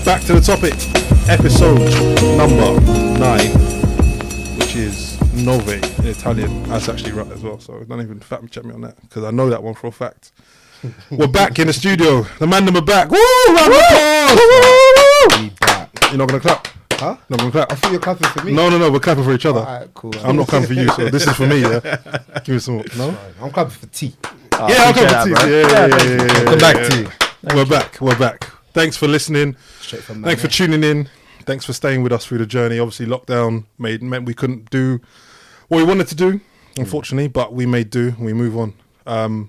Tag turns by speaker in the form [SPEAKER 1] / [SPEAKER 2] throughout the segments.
[SPEAKER 1] Back to the topic, episode number 9, which is Nove in Italian. That's actually right as well, so don't even fact check me on that because I know that one for a fact. We're back in the studio. The man them are back. Woo! Round of applause!
[SPEAKER 2] We back.
[SPEAKER 1] You're not gonna clap?
[SPEAKER 2] Huh?
[SPEAKER 1] Not gonna clap?
[SPEAKER 2] I thought you're clapping for me.
[SPEAKER 1] No, we're clapping for each other.
[SPEAKER 2] Alright, cool.
[SPEAKER 1] I'm not clapping for you, so this is for me. Yeah. Give me some more. No.
[SPEAKER 2] I'm clapping for T.
[SPEAKER 1] Yeah, I'll clap for T. Yeah.
[SPEAKER 2] Come back, T.
[SPEAKER 1] We're back. Thanks for listening.
[SPEAKER 2] Straight from
[SPEAKER 1] Thanks for tuning in. Thanks for staying with us through the journey. Obviously, lockdown meant we couldn't do what we wanted to do, unfortunately, but we made do and we move on.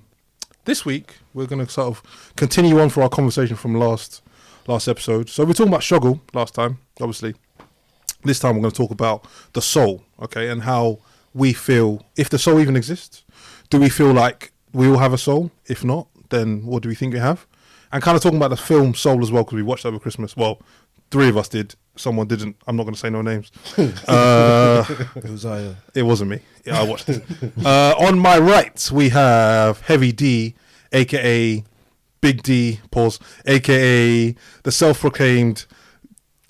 [SPEAKER 1] This week, we're going to sort of continue on for our conversation from last episode. So we're talking about struggle last time, obviously. This time, we're going to talk about the soul, okay, and how we feel, if the soul even exists. Do we feel like we all have a soul? If not, then what do we think we have? And kind of talking about the film Soul as well, because we watched it over Christmas. Well, 3 of us did. Someone didn't. I'm not going to say no names.
[SPEAKER 2] It was
[SPEAKER 1] It wasn't me. Yeah, I watched it. On my right, we have Heavy D, a.k.a. Big D, pause, a.k.a. the self-proclaimed,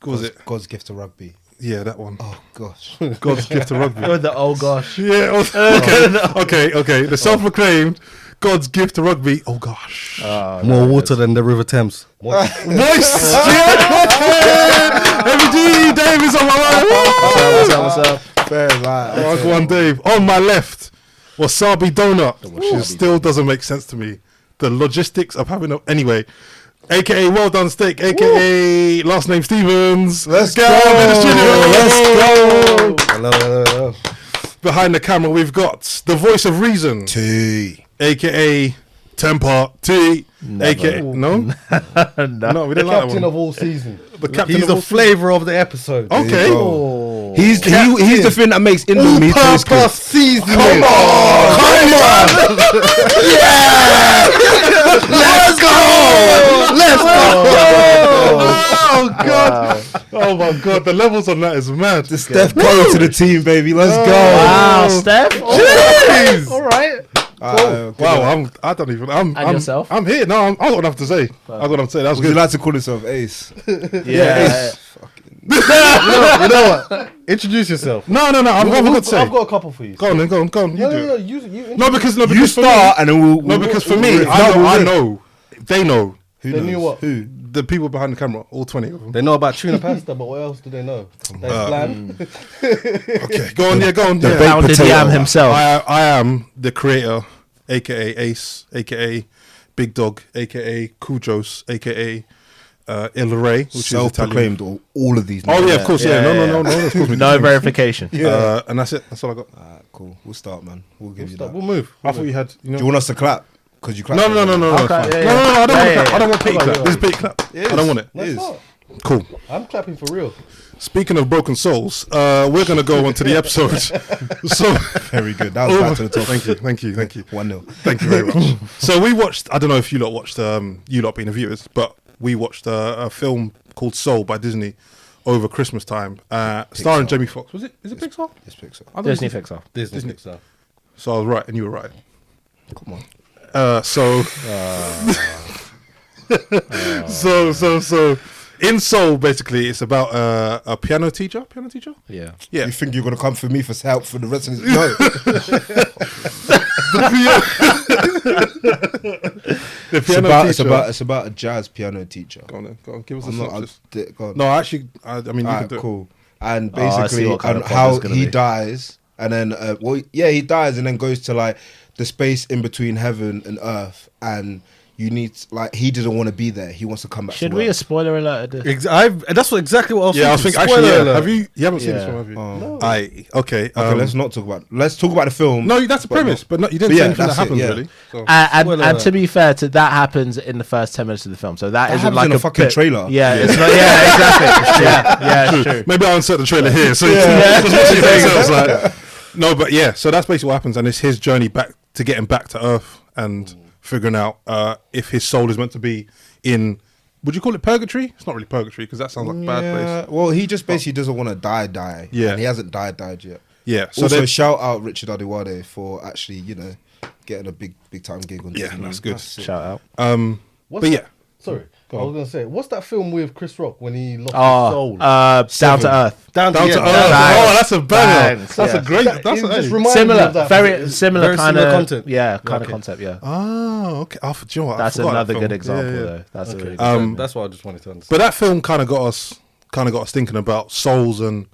[SPEAKER 1] what was it?
[SPEAKER 2] God's gift to rugby.
[SPEAKER 1] Yeah, that one.
[SPEAKER 2] Oh, gosh.
[SPEAKER 1] God's gift to rugby.
[SPEAKER 3] Oh gosh.
[SPEAKER 1] Yeah, okay. The self-proclaimed God's gift to rugby. Oh, gosh.
[SPEAKER 4] More water than the River Thames.
[SPEAKER 1] Moist. Heavy D, Dave is on my right.
[SPEAKER 3] What's up?
[SPEAKER 2] Fair lie.
[SPEAKER 1] Uncle One Dave. On my left, Wasabi Donut. Which still doesn't make sense to me. The logistics of having a... Anyway, a.k.a. Well Done Steak, a.k.a. last name Stevens.
[SPEAKER 2] Let's go.
[SPEAKER 1] In the studio.
[SPEAKER 2] Let's go. Hello.
[SPEAKER 1] Behind the camera, we've got the voice of reason.
[SPEAKER 2] T.
[SPEAKER 1] A.k.a. Temper T. A.k.a. No? No, we didn't
[SPEAKER 2] The
[SPEAKER 1] like that
[SPEAKER 2] captain
[SPEAKER 1] one.
[SPEAKER 2] of all season.
[SPEAKER 1] The captain
[SPEAKER 4] He's
[SPEAKER 1] of
[SPEAKER 4] the
[SPEAKER 1] all-
[SPEAKER 4] flavour of the episode.
[SPEAKER 1] Okay.
[SPEAKER 3] Oh.
[SPEAKER 2] He's the thing that makes Indomie taste good.
[SPEAKER 4] seasoning.
[SPEAKER 1] Come on!
[SPEAKER 4] Let's go.
[SPEAKER 1] Oh God! Oh my God! The levels on that is mad.
[SPEAKER 2] Steph Curry to the team, baby. Let's go.
[SPEAKER 3] Wow, Steph.
[SPEAKER 1] Jeez.
[SPEAKER 3] All right.
[SPEAKER 1] Wow! I'm
[SPEAKER 3] yourself?
[SPEAKER 1] I'm here. No, I've got enough to say. I've got enough to say. That was
[SPEAKER 2] Would you
[SPEAKER 1] good.
[SPEAKER 2] like to call yourself Ace?
[SPEAKER 3] Yeah.
[SPEAKER 4] You know what? Introduce yourself.
[SPEAKER 1] No. I've got to say.
[SPEAKER 4] I've got a couple for you.
[SPEAKER 1] Go on. You do it.
[SPEAKER 4] You
[SPEAKER 1] No, because
[SPEAKER 2] You
[SPEAKER 1] for me-
[SPEAKER 2] start and then we'll...
[SPEAKER 1] No, because for me,
[SPEAKER 2] we'll-
[SPEAKER 1] I know. They know.
[SPEAKER 2] Who
[SPEAKER 4] They
[SPEAKER 2] knows?
[SPEAKER 4] knew what?
[SPEAKER 2] Who?
[SPEAKER 1] The people behind the camera, all 20 of them.
[SPEAKER 4] They know about tuna pasta, but what else do they know? There's bland.
[SPEAKER 1] Okay, go on.
[SPEAKER 2] The
[SPEAKER 1] Yeah.
[SPEAKER 2] baked
[SPEAKER 3] Pounded
[SPEAKER 2] potato.
[SPEAKER 3] yam himself.
[SPEAKER 1] I am the creator, aka Ace, aka Big Dog, aka Kujos, aka Il Rey, which is Italian.
[SPEAKER 2] Self-proclaimed all of these.
[SPEAKER 1] Oh yeah, of course, yeah. No. Of course we do.
[SPEAKER 3] No verification.
[SPEAKER 1] And that's it. That's all I got.
[SPEAKER 2] Alright, cool. We'll start, man. We'll give you that.
[SPEAKER 4] We'll move.
[SPEAKER 1] I thought you had. You know.
[SPEAKER 2] Do you want us to clap? Because you clap.
[SPEAKER 1] No.
[SPEAKER 3] Okay,
[SPEAKER 1] it's fine.
[SPEAKER 3] yeah,
[SPEAKER 1] No. I don't want
[SPEAKER 3] yeah,
[SPEAKER 1] clap. I don't want pig
[SPEAKER 3] yeah.
[SPEAKER 1] clap. This is big clap. I don't want it.
[SPEAKER 2] It is.
[SPEAKER 1] Cool.
[SPEAKER 4] I'm clapping for real.
[SPEAKER 1] Speaking of broken souls, we're gonna go on to the episode. So
[SPEAKER 2] Very good. That was back to the top.
[SPEAKER 1] Thank you.
[SPEAKER 2] 1-0.
[SPEAKER 1] Thank you very much. So we watched, I don't know if you lot watched, you lot being the viewers, but we watched a film called Soul by Disney over Christmas time, starring Jamie Foxx. Is it Pixar?
[SPEAKER 2] It's Pixar.
[SPEAKER 1] I thought
[SPEAKER 3] Disney
[SPEAKER 1] it was-
[SPEAKER 3] Pixar.
[SPEAKER 4] Disney.
[SPEAKER 1] So I was right and you were right.
[SPEAKER 2] Come on.
[SPEAKER 1] So in Soul, basically, it's about a piano teacher.
[SPEAKER 3] Yeah.
[SPEAKER 1] Yeah.
[SPEAKER 2] You think you're going to come for me for help for the rest of this? No.
[SPEAKER 1] The piano teacher.
[SPEAKER 2] It's about a jazz piano teacher.
[SPEAKER 1] Go on. Give us a
[SPEAKER 2] I'm not...
[SPEAKER 1] synopsis.
[SPEAKER 2] Go on.
[SPEAKER 1] No, actually, I mean, you can
[SPEAKER 2] Alright,
[SPEAKER 1] do it.
[SPEAKER 2] cool. And
[SPEAKER 3] Oh, I see
[SPEAKER 2] basically,
[SPEAKER 3] what kind of
[SPEAKER 2] how
[SPEAKER 3] pod it's gonna
[SPEAKER 2] he
[SPEAKER 3] be.
[SPEAKER 2] dies, and then he dies, and then goes to like the space in between heaven and earth, and you need he didn't want to be there. He wants to come back.
[SPEAKER 3] Should
[SPEAKER 2] to
[SPEAKER 3] we a
[SPEAKER 2] Earth.
[SPEAKER 3] spoiler alert? At this?
[SPEAKER 4] That's exactly what I was
[SPEAKER 1] Yeah, I
[SPEAKER 4] thinking.
[SPEAKER 1] think actually,
[SPEAKER 4] Spoiler
[SPEAKER 1] yeah.
[SPEAKER 4] alert.
[SPEAKER 1] Have you haven't seen this
[SPEAKER 3] Yeah.
[SPEAKER 1] one, have you?
[SPEAKER 2] Oh.
[SPEAKER 1] Okay.
[SPEAKER 2] Okay, let's not talk about. Let's talk about the film.
[SPEAKER 1] No, that's the premise, but no, you didn't
[SPEAKER 2] But
[SPEAKER 1] say
[SPEAKER 2] yeah,
[SPEAKER 1] anything that
[SPEAKER 2] that's it,
[SPEAKER 1] happens
[SPEAKER 2] yeah.
[SPEAKER 1] really. So.
[SPEAKER 3] And to be fair, that happens in the first 10 minutes of the film, so that isn't
[SPEAKER 2] happens
[SPEAKER 3] like
[SPEAKER 2] in a fucking trailer.
[SPEAKER 3] Yeah, it's not. Yeah, exactly. yeah, it's true.
[SPEAKER 1] Maybe I'll insert the trailer here. So it's like, no, but yeah. So that's basically what happens, and it's his journey back to getting back to Earth and figuring out if his soul is meant to be in. Would you call it purgatory? It's not really purgatory because that sounds like a bad place.
[SPEAKER 2] Well, he just basically doesn't want to die.
[SPEAKER 1] Yeah.
[SPEAKER 2] And he hasn't died yet.
[SPEAKER 1] Yeah. So
[SPEAKER 2] Also,
[SPEAKER 1] they-
[SPEAKER 2] shout out Richard Adewale for actually, getting a big time gig on
[SPEAKER 1] Yeah,
[SPEAKER 2] Disney.
[SPEAKER 1] that's good.
[SPEAKER 2] it.
[SPEAKER 3] Shout out.
[SPEAKER 1] but yeah.
[SPEAKER 4] Sorry,
[SPEAKER 1] Go
[SPEAKER 4] I was gonna say, what's that film with Chris Rock when he lost his
[SPEAKER 3] Oh,
[SPEAKER 4] soul?
[SPEAKER 3] Down to Earth.
[SPEAKER 4] Down
[SPEAKER 1] Down to Earth.
[SPEAKER 3] Bangs.
[SPEAKER 1] Oh, that's a banger.
[SPEAKER 3] Bangs,
[SPEAKER 1] That's
[SPEAKER 3] yeah.
[SPEAKER 1] a great.
[SPEAKER 4] That-
[SPEAKER 1] That's
[SPEAKER 4] it just
[SPEAKER 1] a,
[SPEAKER 4] reminds me
[SPEAKER 3] Similar,
[SPEAKER 4] of that.
[SPEAKER 3] very similar
[SPEAKER 4] Very
[SPEAKER 3] kind
[SPEAKER 4] similar
[SPEAKER 3] of
[SPEAKER 4] content.
[SPEAKER 3] Yeah, kind of
[SPEAKER 4] Okay.
[SPEAKER 3] concept. Yeah,
[SPEAKER 1] oh, okay. Do you know what? I
[SPEAKER 3] that's
[SPEAKER 1] forgot that
[SPEAKER 3] another
[SPEAKER 1] film.
[SPEAKER 3] good example
[SPEAKER 1] Yeah, yeah.
[SPEAKER 3] though. That's a
[SPEAKER 4] Okay.
[SPEAKER 3] really good
[SPEAKER 4] That's what I just wanted to understand.
[SPEAKER 1] But that film kind of got us thinking about souls and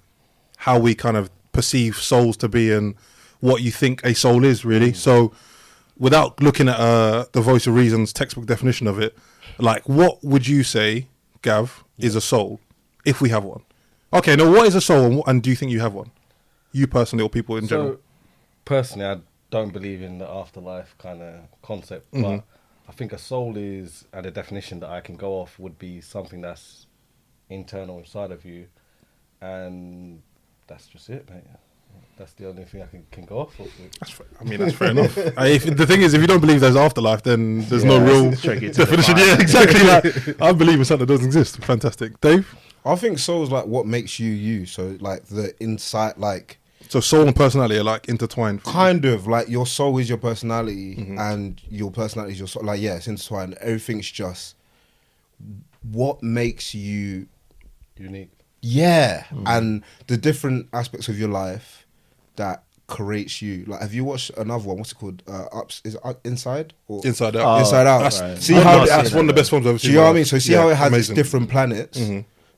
[SPEAKER 1] how we kind of perceive souls to be and what you think a soul is really. So without looking at the Voice of Reason's textbook definition of it, like what would you say, Gav, is a soul if we have one? Okay, now what is a soul and do you think you have one? You personally or people in general?
[SPEAKER 4] So, personally, I don't believe in the afterlife kind of concept, but I think a soul is, and a definition that I can go off would be something that's internal inside of you, and that's just it, mate. That's the only thing I can go off with.
[SPEAKER 1] That's fair enough. The thing is, if you don't believe there's afterlife, then there's no real
[SPEAKER 3] it's tricky to
[SPEAKER 1] definition.
[SPEAKER 3] define.
[SPEAKER 1] Yeah, exactly. Like, I believe in something that doesn't exist. Fantastic. Dave?
[SPEAKER 2] I think soul's like what makes you you. So like the insight, like
[SPEAKER 1] So soul and personality are like intertwined. for you.
[SPEAKER 2] kind of like your soul is your personality and your personality is your soul. Like yeah, it's intertwined. Everything's just what makes you.
[SPEAKER 4] Unique.
[SPEAKER 2] Yeah, and the different aspects of your life that creates you. Like, have you watched another one? What's it called? Is it Inside or
[SPEAKER 1] Inside Out.
[SPEAKER 3] Oh,
[SPEAKER 2] Inside Out?
[SPEAKER 1] That's,
[SPEAKER 3] right.
[SPEAKER 2] See
[SPEAKER 1] I've
[SPEAKER 2] how
[SPEAKER 1] not
[SPEAKER 2] it-
[SPEAKER 1] seen that's one of the best films I've ever
[SPEAKER 2] Do
[SPEAKER 1] seen.
[SPEAKER 2] you know what I mean? So see
[SPEAKER 1] Yeah,
[SPEAKER 2] how it has
[SPEAKER 1] amazing.
[SPEAKER 2] its different planets.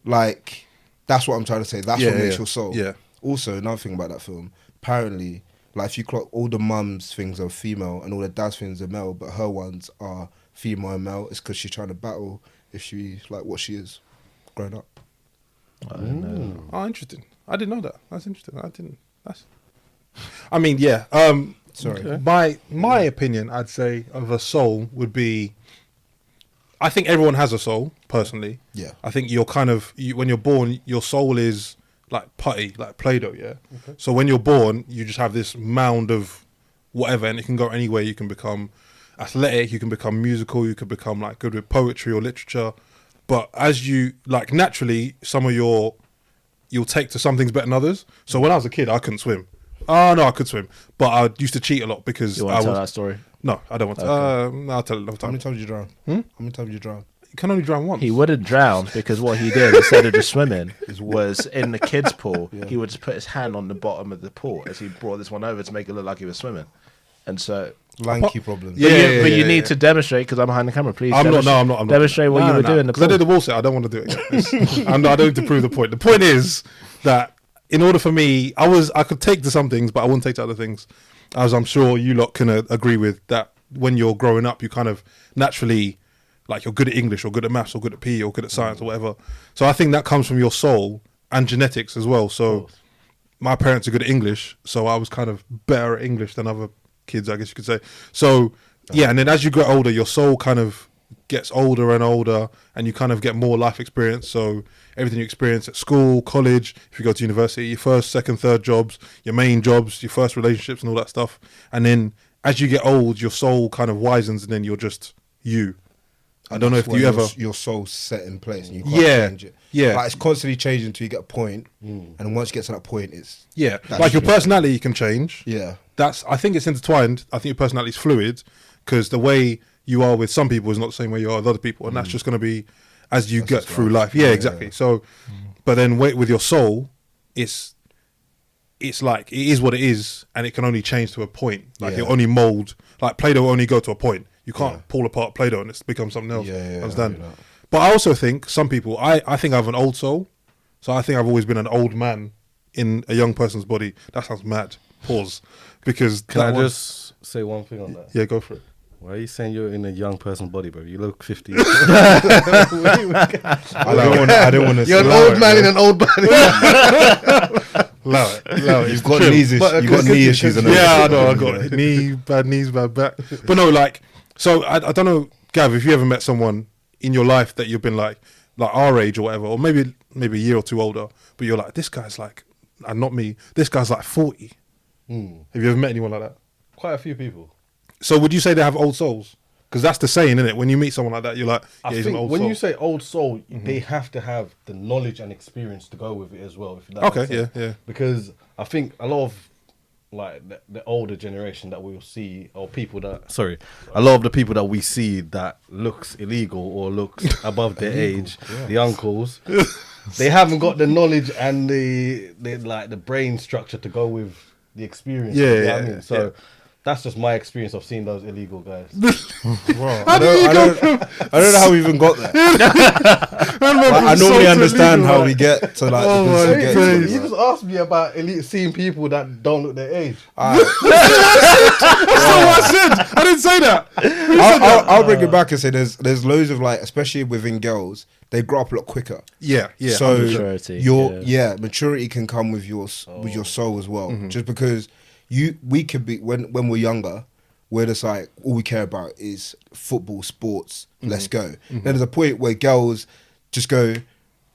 [SPEAKER 2] Like that's what I'm trying to say. That's
[SPEAKER 1] Yeah,
[SPEAKER 2] what makes
[SPEAKER 1] yeah,
[SPEAKER 2] your soul.
[SPEAKER 1] yeah.
[SPEAKER 2] Also, another thing about that film, apparently, like if you clock all the mums things are female and all the dads things are male, but her ones are female and male. It's because she's trying to battle if she like what she is growing up.
[SPEAKER 3] I don't know.
[SPEAKER 1] Oh, interesting. I didn't know that. That's interesting. I didn't. I mean, yeah.
[SPEAKER 2] Sorry.
[SPEAKER 1] Okay. My opinion, I'd say, of a soul would be. I think everyone has a soul. Personally,
[SPEAKER 2] Yeah.
[SPEAKER 1] I think you're kind of when you're born, your soul is like putty, like Play-Doh. Yeah. Okay. So when you're born, you just have this mound of whatever, and it can go anywhere. You can become athletic. You can become musical. You can become like good with poetry or literature. But as you like naturally, some of you'll take to some things better than others. So when I was a kid, I couldn't swim. Oh no, I could swim, but I used to cheat a lot because
[SPEAKER 3] You
[SPEAKER 1] I
[SPEAKER 3] want to
[SPEAKER 1] was.
[SPEAKER 3] tell that story?
[SPEAKER 1] No, I don't want to.
[SPEAKER 3] Okay.
[SPEAKER 1] I'll tell it another
[SPEAKER 2] How many
[SPEAKER 1] time.
[SPEAKER 2] times did you drown? How many times did you drown?
[SPEAKER 1] You can only drown once.
[SPEAKER 3] He wouldn't drown because what he did instead of just swimming was in the kids' pool. He would just put his hand on the bottom of the pool as he brought this one over to make it look like he was swimming. And so,
[SPEAKER 2] Lanky problem.
[SPEAKER 1] Yeah.
[SPEAKER 3] but you need to demonstrate because I'm behind the camera. Please,
[SPEAKER 1] I'm not.
[SPEAKER 3] demonstrate-
[SPEAKER 1] No, I'm not. I'm not.
[SPEAKER 3] Demonstrate what you were doing.
[SPEAKER 1] Because I did the wall set. I don't want to do it again. I don't need to prove the point. The point is that in order for me, I could take to some things, but I wouldn't take to other things. As I'm sure you lot can agree with that. When you're growing up, you kind of naturally, like you're good at English or good at maths or good at PE or good at science or whatever. So I think that comes from your soul and genetics as well. So my parents are good at English, so I was kind of better at English than other kids, I guess you could say. So yeah, and then as you grow older, your soul kind of gets older and older, and you kind of get more life experience. So everything you experience at school, college, if you go to university, your first, second, third jobs, your main jobs, your first relationships and all that stuff. And then as you get old, your soul kind of wisens, and then you're just you. I don't know if
[SPEAKER 2] That's
[SPEAKER 1] you
[SPEAKER 2] when
[SPEAKER 1] ever.
[SPEAKER 2] your soul's set in place and you can't
[SPEAKER 1] Yeah,
[SPEAKER 2] change it.
[SPEAKER 1] yeah.
[SPEAKER 2] Like it's constantly changing until you get a point, and once you get to that point, it's
[SPEAKER 1] Yeah,
[SPEAKER 2] That's
[SPEAKER 1] like your
[SPEAKER 2] true.
[SPEAKER 1] personality can change.
[SPEAKER 2] yeah.
[SPEAKER 1] I think it's intertwined. I think your personality is fluid because the way you are with some people is not the same way you are with other people, and that's just going to be as you get
[SPEAKER 2] just
[SPEAKER 1] through
[SPEAKER 2] life.
[SPEAKER 1] life. Yeah,
[SPEAKER 2] Yeah,
[SPEAKER 1] exactly.
[SPEAKER 2] yeah.
[SPEAKER 1] So, but then with your soul, it's like it is what it is, and it can only change to a point. Like
[SPEAKER 2] Yeah.
[SPEAKER 1] you only mold. Like Play-Doh will only go to a point. You can't pull apart Play-Doh and it's become something else.
[SPEAKER 2] Yeah,
[SPEAKER 1] Understand?
[SPEAKER 2] I know that.
[SPEAKER 1] But I also think some people. I think I have an old soul, so I think I've always been an old man in a young person's body. That sounds mad. Pause. Because
[SPEAKER 4] Can I
[SPEAKER 1] that one-
[SPEAKER 4] just say one thing on that?
[SPEAKER 1] yeah, go for it.
[SPEAKER 4] Why are you saying you're in a young person's body, bro? You look 50.
[SPEAKER 2] I don't want to.
[SPEAKER 4] You're an old man in an old body.
[SPEAKER 1] Allow it.
[SPEAKER 2] You've got
[SPEAKER 1] Chill.
[SPEAKER 2] knees. You
[SPEAKER 4] But,
[SPEAKER 2] got knee issues. And
[SPEAKER 1] Yeah, I
[SPEAKER 2] everything.
[SPEAKER 1] know. I got bad knees, bad back. But no, like, so I don't know, Gav, if you ever met someone in your life that you've been like our age or whatever, or maybe a year or two older, but you're like, this guy's like, and not me. This guy's like 40. Have you ever met anyone like that?
[SPEAKER 4] Quite a few people.
[SPEAKER 1] So would you say they have old souls? Because that's the saying, isn't it? When you meet someone like that, you're like, yeah,
[SPEAKER 4] I
[SPEAKER 1] he's an
[SPEAKER 4] think
[SPEAKER 1] old
[SPEAKER 4] when
[SPEAKER 1] soul.
[SPEAKER 4] you say old soul, they have to have the knowledge and experience to go with it as well. If that
[SPEAKER 1] Okay,
[SPEAKER 4] makes sense.
[SPEAKER 1] yeah.
[SPEAKER 4] Because I think a lot of like the older generation that we'll see, or people that a lot of the people that we see that looks illegal or looks above their age, the uncles, they haven't got the knowledge and the like the brain structure to go with the experience.
[SPEAKER 1] Yeah,
[SPEAKER 4] you know
[SPEAKER 1] yeah,
[SPEAKER 4] what I mean? So.
[SPEAKER 1] yeah.
[SPEAKER 4] That's just my experience of seeing those illegal guys.
[SPEAKER 2] I don't know how we even got there. I normally understand how we get to like the position we get to.
[SPEAKER 4] You just asked me about seeing people that don't look their age.
[SPEAKER 1] That's not what I said. I didn't say that.
[SPEAKER 2] I'll bring it back and say there's loads of like, especially within girls, they grow up a lot quicker.
[SPEAKER 1] Yeah.
[SPEAKER 2] So
[SPEAKER 3] maturity,
[SPEAKER 2] maturity can come with your soul as well.
[SPEAKER 1] Mm-hmm.
[SPEAKER 2] Just because we could be when we're younger, we're just like all we care about is football, sports. Let's go. Then there's a point where girls just go,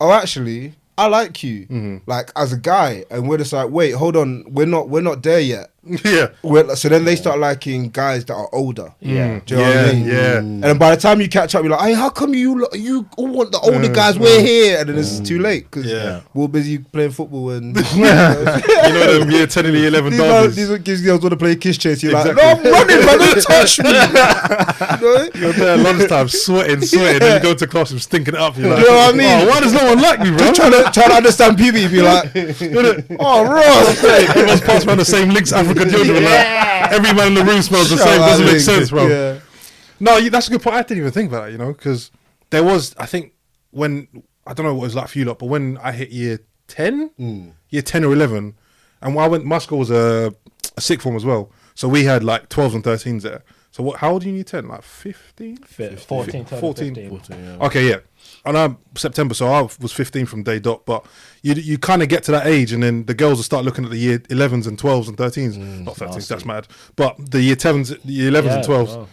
[SPEAKER 2] oh, actually, I like you, like as a guy, and we're just like, wait, hold on, we're not there yet.
[SPEAKER 1] Yeah.
[SPEAKER 2] So then they start liking guys that are older.
[SPEAKER 3] Yeah.
[SPEAKER 2] Do you know what I mean?
[SPEAKER 1] Yeah.
[SPEAKER 2] And then by the time you catch up, you're like, hey, how come you all want the older guys? We're here, and then it's too late because we're busy playing football and
[SPEAKER 1] You know them year 10 and year 11 derbies.
[SPEAKER 2] these girls want to play kiss chase. You're
[SPEAKER 1] Exactly.
[SPEAKER 2] like, no, I'm running, man, don't touch me. You know?
[SPEAKER 1] You're there at lunchtime, sweating, then you go to classroom stinking it up. You're like,
[SPEAKER 2] You know what I mean?
[SPEAKER 1] Oh, why does no one like me, bro?
[SPEAKER 2] Just trying to understand puberty, be like, oh, Ross.
[SPEAKER 1] Everyone's passed around the same Lynx African children. Like, every man in the room smells the
[SPEAKER 2] Shout
[SPEAKER 1] same.
[SPEAKER 2] out
[SPEAKER 1] Doesn't make
[SPEAKER 2] Lynx.
[SPEAKER 1] sense, bro.
[SPEAKER 2] Yeah.
[SPEAKER 1] No, that's a good point. I didn't even think about that, because there was, I think, when, I don't know what it was like for you lot, but when I hit year 10, year 10 or 11, and when I went, my school was a sixth form as well. So we had like 12s and 13s there. So how old are you in year 10? Like 15?
[SPEAKER 3] 14,
[SPEAKER 1] 14.
[SPEAKER 3] 15.
[SPEAKER 1] Okay, yeah. And I'm September, so I was 15 from day dot. But you kind of get to that age, and then the girls will start looking at the year 11s and 12s and 13s. Not 13s, that's mad. But the year 10s, the year 11s and 12s. Wow.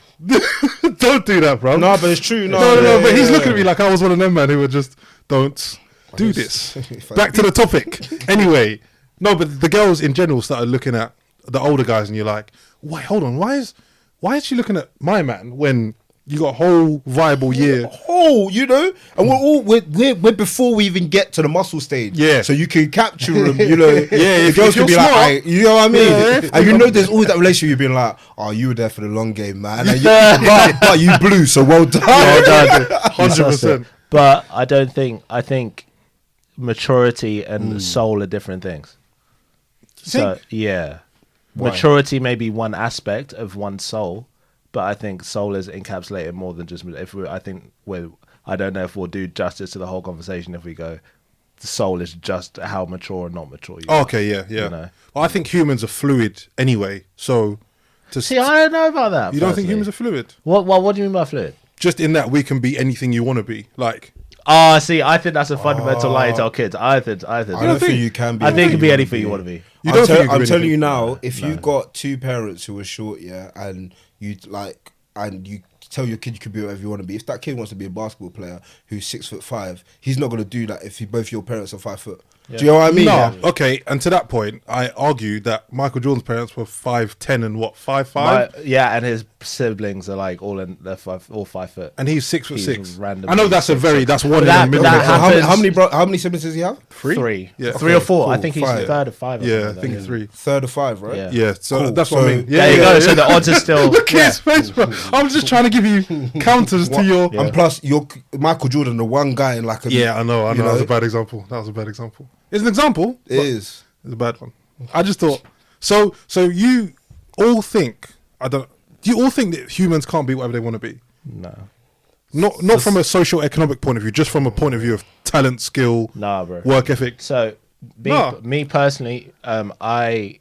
[SPEAKER 1] Don't do that, bro.
[SPEAKER 2] No, but it's true. No,
[SPEAKER 1] But he's looking at me like I was one of them, man, who would just don't do this. Back to the topic. Anyway, no, but the girls in general started looking at the older guys, and you're like, wait, hold on, why is she looking at my man when you got a whole viable year?
[SPEAKER 2] Oh, and we're before we even get to the muscle stage.
[SPEAKER 1] Yeah.
[SPEAKER 2] So you can capture them, Yeah.
[SPEAKER 1] if
[SPEAKER 2] The girls
[SPEAKER 1] you're
[SPEAKER 2] can be
[SPEAKER 1] smart.
[SPEAKER 2] like, you know what I mean?
[SPEAKER 1] Yeah.
[SPEAKER 2] And there's always that relationship. You've been like, oh, you were there for the long game, man. And but you blew, so well done.
[SPEAKER 3] Well done.
[SPEAKER 1] 100%.
[SPEAKER 3] But I think maturity and soul are different things. So yeah.
[SPEAKER 2] Why?
[SPEAKER 3] Maturity may be one aspect of one's soul, but I think soul is encapsulated more than just. I don't know if we'll do justice to the whole conversation if we go. The soul is just how mature or not mature you are.
[SPEAKER 1] Okay, yeah.
[SPEAKER 3] You know?
[SPEAKER 1] Well, I think humans are fluid anyway. So
[SPEAKER 3] See, I don't know about that.
[SPEAKER 1] you don't think
[SPEAKER 3] personally.
[SPEAKER 1] humans are fluid?
[SPEAKER 3] What do you mean by fluid?
[SPEAKER 1] Just in that we can be anything you want to be. Like,
[SPEAKER 3] See, I think that's a fundamental lie to tell kids. I think.
[SPEAKER 2] I don't think you can be.
[SPEAKER 3] I think it can be anything you want to be.
[SPEAKER 1] you don't think you can
[SPEAKER 2] I'm
[SPEAKER 1] be
[SPEAKER 2] telling
[SPEAKER 1] anything.
[SPEAKER 2] you now, if you've got two parents who are short, and you tell your kid you can be whatever you want to be. If that kid wants to be a basketball player who's 6'5", he's not going to do that if both your parents are 5 foot.
[SPEAKER 3] Yeah.
[SPEAKER 2] Do you know what I mean?
[SPEAKER 1] No, okay. And to that point, I argue that Michael Jordan's parents were 5'10" and 5'5",
[SPEAKER 3] And his siblings are like all 5 foot.
[SPEAKER 1] and he's 6'6".
[SPEAKER 3] He's randomly
[SPEAKER 1] I know that's that's one
[SPEAKER 3] That-
[SPEAKER 1] in a million.
[SPEAKER 3] that happens-
[SPEAKER 2] How many siblings does he have?
[SPEAKER 1] Three? Yeah.
[SPEAKER 3] Three or four.
[SPEAKER 2] cool,
[SPEAKER 3] I think he's
[SPEAKER 2] 5.
[SPEAKER 3] third of 5. or
[SPEAKER 1] Yeah, I
[SPEAKER 3] something
[SPEAKER 1] think
[SPEAKER 3] like
[SPEAKER 1] it's
[SPEAKER 3] that.
[SPEAKER 1] 3.
[SPEAKER 2] Third of 5, right?
[SPEAKER 3] Yeah.
[SPEAKER 1] Yeah, so
[SPEAKER 2] Cool.
[SPEAKER 1] that's what I
[SPEAKER 2] So-
[SPEAKER 1] mean.
[SPEAKER 3] There you go. So the odds are still.
[SPEAKER 1] Look at his face, bro. I'm just trying to give you counters to your.
[SPEAKER 2] And plus, you're Michael Jordan, the one guy in like a...
[SPEAKER 1] Yeah, I know.
[SPEAKER 2] you
[SPEAKER 1] That was a bad example. It's an example.
[SPEAKER 2] It
[SPEAKER 1] but
[SPEAKER 2] is.
[SPEAKER 1] It's a bad one. I just thought. So you all think do you all think that humans can't be whatever they want to be?
[SPEAKER 3] No.
[SPEAKER 1] Not from a social economic point of view, just from a point of view of talent, skill,
[SPEAKER 3] Nah, bro.
[SPEAKER 1] work ethic.
[SPEAKER 3] So, me personally, I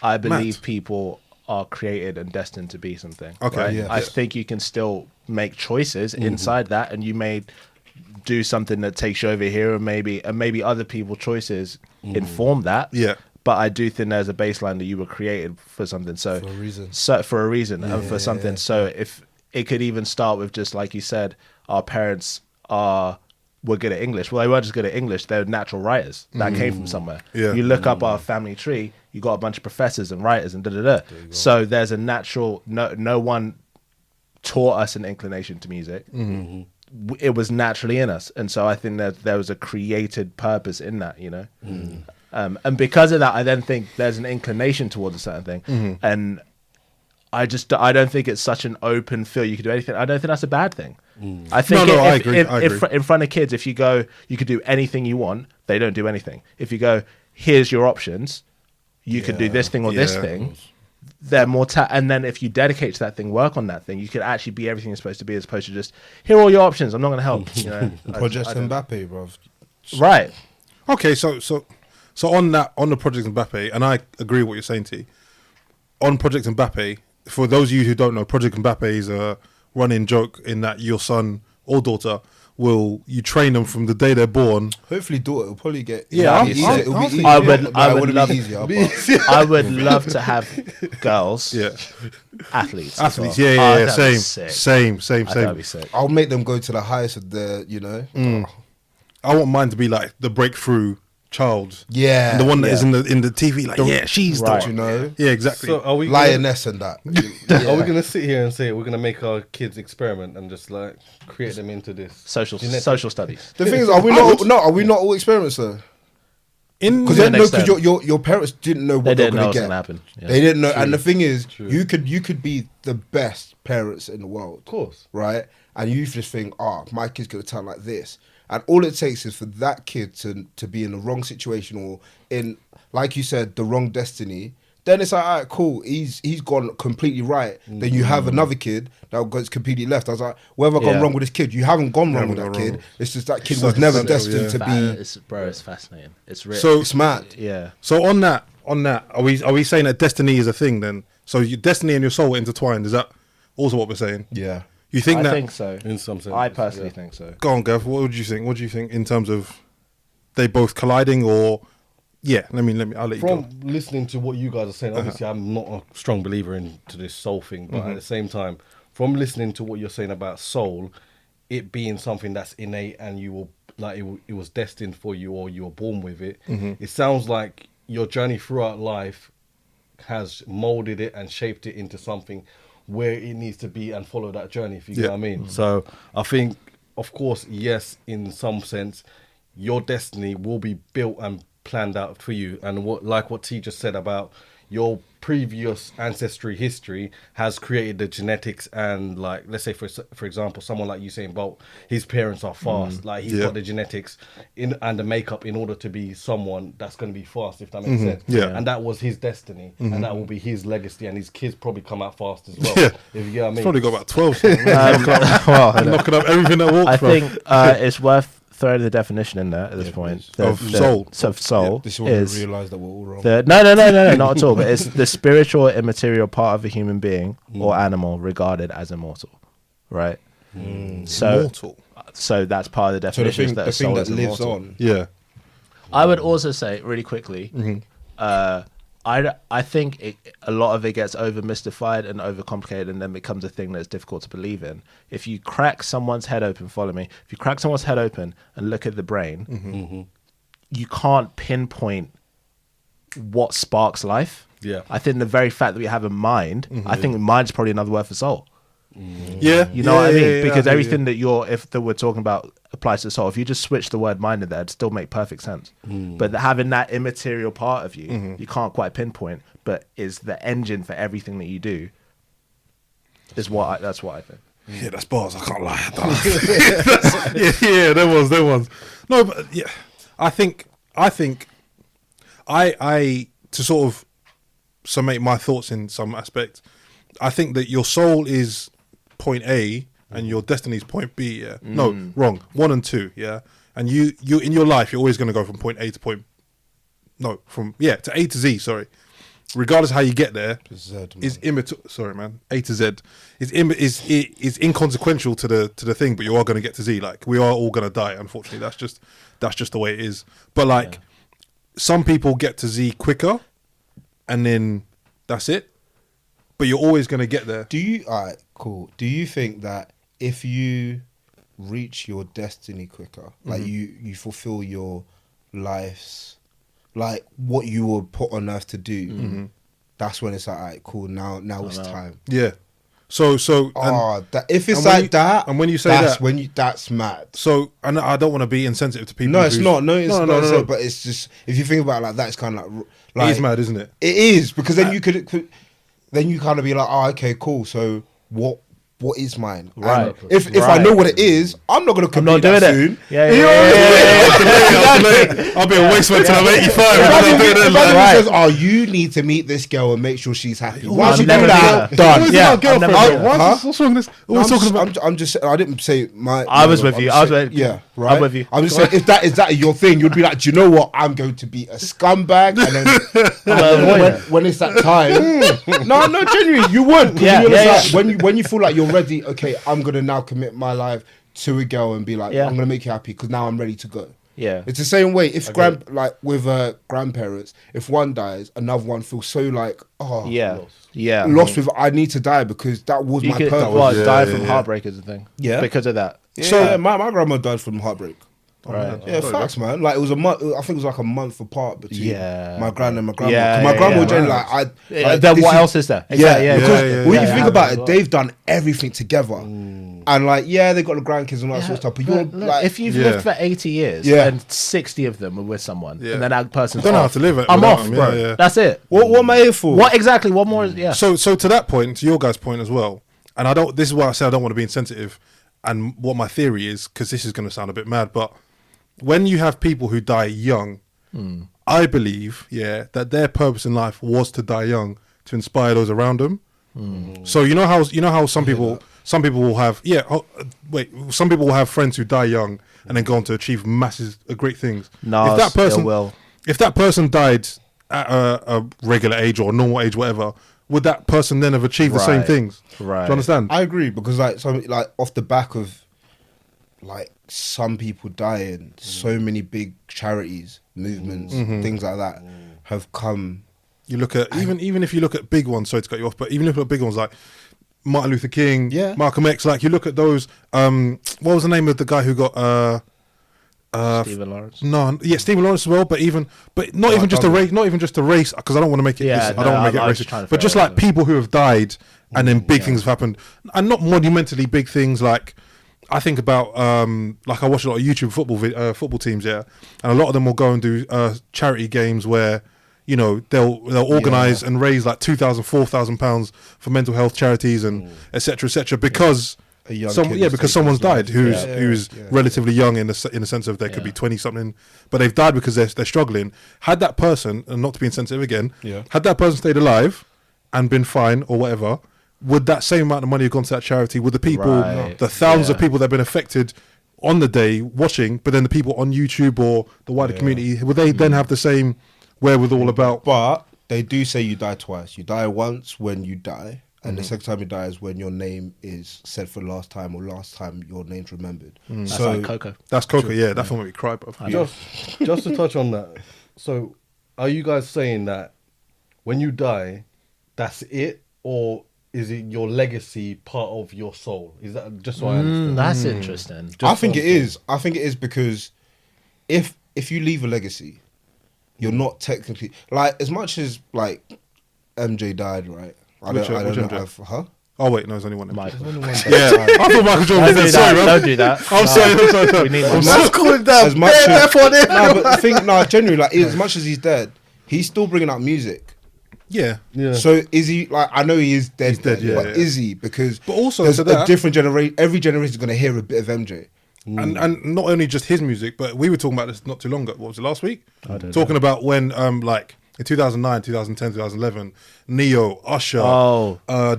[SPEAKER 3] believe
[SPEAKER 1] Matt.
[SPEAKER 3] people are created and destined to be something.
[SPEAKER 1] Okay,
[SPEAKER 3] right?
[SPEAKER 1] yeah.
[SPEAKER 3] I think you can still make choices inside that, and you may do something that takes you over here, and maybe other people's choices inform that.
[SPEAKER 1] Yeah.
[SPEAKER 3] But I do think there's a baseline that you were created for something. So
[SPEAKER 2] For a reason.
[SPEAKER 3] for a reason and for something. So if it could even start with just like you said, our parents were good at English. Well, they weren't just good at English; they were natural writers that came from somewhere.
[SPEAKER 1] Yeah.
[SPEAKER 3] You look up our family tree, you got a bunch of professors and writers and da. So there's a natural. No one taught us an inclination to music. It was naturally in us, and so I think that there was a created purpose in that. And because of that, I then think there's an inclination towards a certain thing, and I don't think it's such an open field. You can do anything. I don't think that's a bad thing. I think
[SPEAKER 1] I agree.
[SPEAKER 3] in front of kids, if you go, you could do anything you want. They don't do anything. If you go, here's your options. You could do this thing or this thing. They're more and then if you dedicate to that thing, work on that thing, you could actually be everything you're supposed to be, as opposed to just here are all your options. I'm not going to help. You know,
[SPEAKER 2] Project Mbappe, bro.
[SPEAKER 3] Right.
[SPEAKER 1] Okay, so on the Project Mbappe, and I agree with what you're saying, T. On Project Mbappe, for those of you who don't know, Project Mbappe is a running joke in that your son or daughter you train them from the day they're born.
[SPEAKER 2] Hopefully, daughter will probably get.
[SPEAKER 1] Yeah,
[SPEAKER 2] it'll be easy.
[SPEAKER 3] I would love.
[SPEAKER 2] Be easier,
[SPEAKER 3] I would love to have girls.
[SPEAKER 1] Yeah,
[SPEAKER 3] athletes.
[SPEAKER 1] Yeah. Same.
[SPEAKER 3] That'd be sick.
[SPEAKER 2] I'll make them go to the highest of the. You know.
[SPEAKER 1] I want mine to be like the breakthrough child.
[SPEAKER 2] Yeah,
[SPEAKER 1] and the one that is in the TV. Like, she's
[SPEAKER 3] right.
[SPEAKER 1] the one.
[SPEAKER 2] You know.
[SPEAKER 1] Yeah, exactly.
[SPEAKER 4] So are we
[SPEAKER 2] Lioness and that.
[SPEAKER 4] Are we gonna sit here and say we're gonna make our kids experiment and just like create them into this
[SPEAKER 3] Social studies.
[SPEAKER 2] The thing is, are we not all experiments though? Because your parents didn't know what they were going to get.
[SPEAKER 3] Happen. Yeah.
[SPEAKER 2] They didn't know,
[SPEAKER 4] True.
[SPEAKER 2] and the thing is,
[SPEAKER 4] True.
[SPEAKER 2] you could be the best parents in the world,
[SPEAKER 4] Of course.
[SPEAKER 2] right? And you just think, my kid's going to turn like this, and all it takes is for that kid to be in the wrong situation or in, like you said, the wrong destiny. Then it's like, all right, cool. He's gone completely right. Then you have another kid that goes completely left. I was like, where have I gone wrong with this kid? You haven't gone wrong with that kid. It's just that kid was never destined to be.
[SPEAKER 3] It's fascinating. It's real.
[SPEAKER 1] So
[SPEAKER 2] it's mad.
[SPEAKER 3] Yeah.
[SPEAKER 1] So on that, are we saying that destiny is a thing then? So your destiny and your soul are intertwined. Is that also what we're saying?
[SPEAKER 2] Yeah.
[SPEAKER 1] You think
[SPEAKER 3] I
[SPEAKER 1] that?
[SPEAKER 3] think so.
[SPEAKER 4] In some sense.
[SPEAKER 3] I personally think so.
[SPEAKER 1] Go on, Gav. What would you think? What do you think in terms of they both colliding or? Yeah, let me. I'll let you go.
[SPEAKER 4] From listening to what you guys are saying, obviously I'm not a strong believer into this soul thing, but at the same time, from listening to what you're saying about soul, it being something that's innate and you will like it was destined for you or you were born with it. It sounds like your journey throughout life has molded it and shaped it into something where it needs to be and follow that journey. If you get what I mean. So I think, of course, yes, in some sense, your destiny will be built and planned out for you, and what T just said about your previous ancestry history has created the genetics, and like let's say for example someone like Usain Bolt, his parents are fast, like he's got the genetics and the makeup in order to be someone that's going to be fast, if that makes sense. And that was his destiny, and that will be his legacy, and his kids probably come out fast as well. If you get what I mean.
[SPEAKER 1] He's probably got about 12 knocking up everything that walks.
[SPEAKER 3] I think it's worth throwing the definition in there at this point.
[SPEAKER 1] Of soul.
[SPEAKER 3] Of soul
[SPEAKER 2] This is when we realise that we're all wrong.
[SPEAKER 3] no, not at all. But it's the spiritual, immaterial part of a human being or animal regarded as immortal, right? So,
[SPEAKER 1] Immortal.
[SPEAKER 3] So that's part of the
[SPEAKER 2] So
[SPEAKER 3] definition.
[SPEAKER 2] the thing that lives on.
[SPEAKER 1] Yeah.
[SPEAKER 3] I would also say really quickly. I think a lot of it gets over mystified and overcomplicated, and then becomes a thing that's difficult to believe in. If you crack someone's head open, follow me. If you crack someone's head open and look at the brain, you can't pinpoint what sparks life.
[SPEAKER 4] Yeah.
[SPEAKER 3] I think the very fact that we have a mind, I think mind's probably another word for soul.
[SPEAKER 1] Yeah.
[SPEAKER 3] You know what I mean? Because
[SPEAKER 1] I do,
[SPEAKER 3] everything that we're talking about applies to soul. If you just switch the word mind in there, it'd still make perfect sense. But having that immaterial part of you, you can't quite pinpoint, but is the engine for everything that you do. That's what I think.
[SPEAKER 1] Yeah, that's bars. I can't lie. Yeah, there was. No, but yeah, I think I to sort of summate my thoughts in some aspect. I think that your soul is point A and your destiny is point B. Yeah, no, wrong. 1 and 2. Yeah, and you in your life you're always going to go from point A to to A to Z. Sorry, regardless of how you get there, is Sorry, man. A to Z is inconsequential to the thing, but you are going to get to Z. Like we are all going to die. Unfortunately, that's just the way it is. But like some people get to Z quicker, and then that's it. But you're always going to get there.
[SPEAKER 2] Alright, cool. Do you think that if you reach your destiny quicker, like you fulfill your life's, like what you were put on earth to do, that's when it's like, alright, cool, now it's time.
[SPEAKER 1] Yeah. So
[SPEAKER 2] if it's
[SPEAKER 1] and when
[SPEAKER 2] like
[SPEAKER 1] you-
[SPEAKER 2] that,
[SPEAKER 1] and when you say
[SPEAKER 2] that's
[SPEAKER 1] that-
[SPEAKER 2] when you that's mad.
[SPEAKER 1] So, and I don't want to be insensitive to people.
[SPEAKER 2] No, it's
[SPEAKER 1] who's-
[SPEAKER 2] not. No, it's not.
[SPEAKER 1] no.
[SPEAKER 2] But it's just if you think about it like that, it's kind of like
[SPEAKER 1] It is mad, isn't it?
[SPEAKER 2] It is because then then you kind of be like, oh, okay, cool. So what is mine?
[SPEAKER 3] Right.
[SPEAKER 2] And if I know what it is, I'm not gonna
[SPEAKER 3] I'm not
[SPEAKER 2] compete
[SPEAKER 3] doing
[SPEAKER 2] that
[SPEAKER 3] it.
[SPEAKER 2] soon.
[SPEAKER 3] Yeah,
[SPEAKER 2] You know what I mean?
[SPEAKER 1] I'll be a waste man till I'm 85.
[SPEAKER 2] If
[SPEAKER 1] I'm not doing
[SPEAKER 2] anyone
[SPEAKER 1] it, like-
[SPEAKER 3] Right.
[SPEAKER 2] says, "Oh, you need to meet this girl and make sure she's happy," once you
[SPEAKER 3] I'm
[SPEAKER 2] do
[SPEAKER 3] never
[SPEAKER 2] that,
[SPEAKER 3] doing that.
[SPEAKER 2] done.
[SPEAKER 1] Always
[SPEAKER 3] Yeah,
[SPEAKER 1] about girlfriend,
[SPEAKER 3] I'm never
[SPEAKER 1] bro.
[SPEAKER 3] doing
[SPEAKER 1] Why
[SPEAKER 2] that.
[SPEAKER 1] is this- What's wrong with this?
[SPEAKER 2] No,
[SPEAKER 1] Always talking about.
[SPEAKER 2] I'm just. I didn't say my.
[SPEAKER 3] I was with
[SPEAKER 2] I'm
[SPEAKER 3] you.
[SPEAKER 2] just
[SPEAKER 3] I was
[SPEAKER 2] saying-
[SPEAKER 3] with-
[SPEAKER 2] Yeah, right.
[SPEAKER 3] I'm with you.
[SPEAKER 2] I'm just saying if that is your thing, you'd be like, do you know what? I'm going to be a scumbag, and then when it's that time, no, genuinely, you would. 'Cause
[SPEAKER 3] Yeah,
[SPEAKER 2] you're just
[SPEAKER 3] yeah,
[SPEAKER 2] like, when you feel like you're ready, okay, I'm gonna now commit my life to a girl and be like,
[SPEAKER 3] Yeah.
[SPEAKER 2] I'm gonna make you happy because now I'm ready to go.
[SPEAKER 3] Yeah.
[SPEAKER 2] It's the same way if like with grandparents, if one dies, another one feels so like
[SPEAKER 3] Yeah. Yeah.
[SPEAKER 2] lost with I need to die because that was
[SPEAKER 3] You
[SPEAKER 2] my
[SPEAKER 3] could
[SPEAKER 2] purpose.
[SPEAKER 3] die from heartbreak is the thing.
[SPEAKER 2] Yeah.
[SPEAKER 3] Because of that.
[SPEAKER 2] So my grandma died from heartbreak.
[SPEAKER 3] Right.
[SPEAKER 2] Yeah, facts, man. Like it was a month. I think it was like a month apart between
[SPEAKER 3] Yeah.
[SPEAKER 2] my gran and my grandma.
[SPEAKER 3] Yeah,
[SPEAKER 2] 'Cause my
[SPEAKER 3] yeah,
[SPEAKER 2] grandma
[SPEAKER 3] yeah.
[SPEAKER 2] was generally like,
[SPEAKER 3] Yeah,
[SPEAKER 2] like,
[SPEAKER 3] then
[SPEAKER 2] this
[SPEAKER 3] what
[SPEAKER 2] is-
[SPEAKER 3] else is there?
[SPEAKER 2] Yeah,
[SPEAKER 3] Exactly, yeah,
[SPEAKER 2] because
[SPEAKER 1] yeah,
[SPEAKER 2] when
[SPEAKER 1] yeah,
[SPEAKER 2] you
[SPEAKER 1] yeah.
[SPEAKER 2] think
[SPEAKER 3] Yeah.
[SPEAKER 2] about it, they've done everything together, and like, yeah, they got the grandkids and all that sort of stuff. But you're
[SPEAKER 3] But look,
[SPEAKER 2] like,
[SPEAKER 3] if you've
[SPEAKER 1] Yeah.
[SPEAKER 3] lived for 80 years
[SPEAKER 2] Yeah.
[SPEAKER 3] and 60 of them are with someone,
[SPEAKER 1] Yeah.
[SPEAKER 3] and then that person's
[SPEAKER 1] I don't know how
[SPEAKER 3] off,
[SPEAKER 1] to live it
[SPEAKER 3] I'm
[SPEAKER 1] without
[SPEAKER 3] off,
[SPEAKER 1] them,
[SPEAKER 3] bro.
[SPEAKER 1] yeah, yeah.
[SPEAKER 3] That's it.
[SPEAKER 2] what am I here for?
[SPEAKER 3] What exactly? What more? Yeah.
[SPEAKER 1] So to that point, to your guys' point as well, and I don't. This is why I say I don't want to be insensitive, and what my theory is, because this is going to sound a bit mad, but when you have people who die young, I believe, that their purpose in life was to die young to inspire those around them. So you know how some people will have some people will have friends who die young and then go on to achieve massive great things.
[SPEAKER 3] No,
[SPEAKER 1] If that person died at a regular age or a normal age, whatever, would that person then have achieved the same
[SPEAKER 3] Right.
[SPEAKER 1] things?
[SPEAKER 3] Right.
[SPEAKER 1] Do you understand?
[SPEAKER 2] I agree because like off the back of like some people dying, so many big charities, movements, things like that have come.
[SPEAKER 1] You look at even if you look at big ones. Sorry to cut you off, but even if you look at big ones like Martin Luther King,
[SPEAKER 2] Yeah.
[SPEAKER 1] Malcolm X, like you look at those. What was the name of the guy who got?
[SPEAKER 3] Stephen Lawrence.
[SPEAKER 1] No, yeah, Stephen Lawrence as well. But not even just a race, because I don't want to make it.
[SPEAKER 3] Yeah,
[SPEAKER 1] I don't want to make
[SPEAKER 3] I
[SPEAKER 1] it
[SPEAKER 3] was just
[SPEAKER 1] racist.
[SPEAKER 3] trying to
[SPEAKER 1] But just
[SPEAKER 3] figure
[SPEAKER 1] like
[SPEAKER 3] out.
[SPEAKER 1] people who have died, and then big things have happened, and not monumentally big things like. I think about like I watch a lot of YouTube football teams, and a lot of them will go and do charity games where they'll organise and raise like £2,000, £4,000 for mental health charities and etc. because
[SPEAKER 2] A young kid has
[SPEAKER 1] because
[SPEAKER 2] taken
[SPEAKER 1] someone's
[SPEAKER 2] his life.
[SPEAKER 1] died who's relatively young in the sense of they could be 20 something, but they've died because they're struggling. Had that person, and not to be insensitive again, had that person stayed alive and been fine or whatever, would that same amount of money have gone to that charity? Would the people,
[SPEAKER 3] Right.
[SPEAKER 1] the thousands of
[SPEAKER 3] Yeah.
[SPEAKER 1] people that have been affected on the day watching, but then the people on YouTube or the wider community, would they then have the same wherewithal about?
[SPEAKER 2] But they do say you die twice. You die once when you die, and the second time you die is when your name is said for the last time, or last time your name's remembered.
[SPEAKER 3] That's
[SPEAKER 2] So
[SPEAKER 3] like Coco.
[SPEAKER 1] That's Coco, yeah, that film made me cry, bro.
[SPEAKER 4] Just to touch on that. So, are you guys saying that when you die, that's it, or is it your legacy part of your soul? Is that just so I understand?
[SPEAKER 3] That's interesting.
[SPEAKER 2] I think it is. I think it is because if you leave a legacy, you're not technically like as much as like MJ died, right? I
[SPEAKER 1] Which
[SPEAKER 2] don't know.
[SPEAKER 1] MJ?
[SPEAKER 2] Huh?
[SPEAKER 1] Oh wait, no, there's only one.
[SPEAKER 3] Michael.
[SPEAKER 1] Yeah, I thought Michael Jordan was
[SPEAKER 3] Don't do
[SPEAKER 1] dead.
[SPEAKER 3] that.
[SPEAKER 1] Sorry, man.
[SPEAKER 3] Don't do that.
[SPEAKER 1] I'm sorry.
[SPEAKER 3] We need
[SPEAKER 1] I'm
[SPEAKER 3] one.
[SPEAKER 1] sorry.
[SPEAKER 4] calling that
[SPEAKER 2] As much as no, but the thing, no, genuinely, like as much as he's dead, he's still bringing out music.
[SPEAKER 1] Yeah.
[SPEAKER 4] Yeah.
[SPEAKER 2] So is he like? I know he is dead,
[SPEAKER 1] He's dead, yeah,
[SPEAKER 2] but
[SPEAKER 1] yeah.
[SPEAKER 2] is he? Because
[SPEAKER 1] But also
[SPEAKER 2] there's
[SPEAKER 1] to
[SPEAKER 2] a
[SPEAKER 1] that-
[SPEAKER 2] different generation. Every generation is going to hear a bit of MJ.
[SPEAKER 1] And not only just his music, but we were talking about this not too long ago. What was it, last week? Talking about when like in 2009, 2010, 2011, Neo, Usher,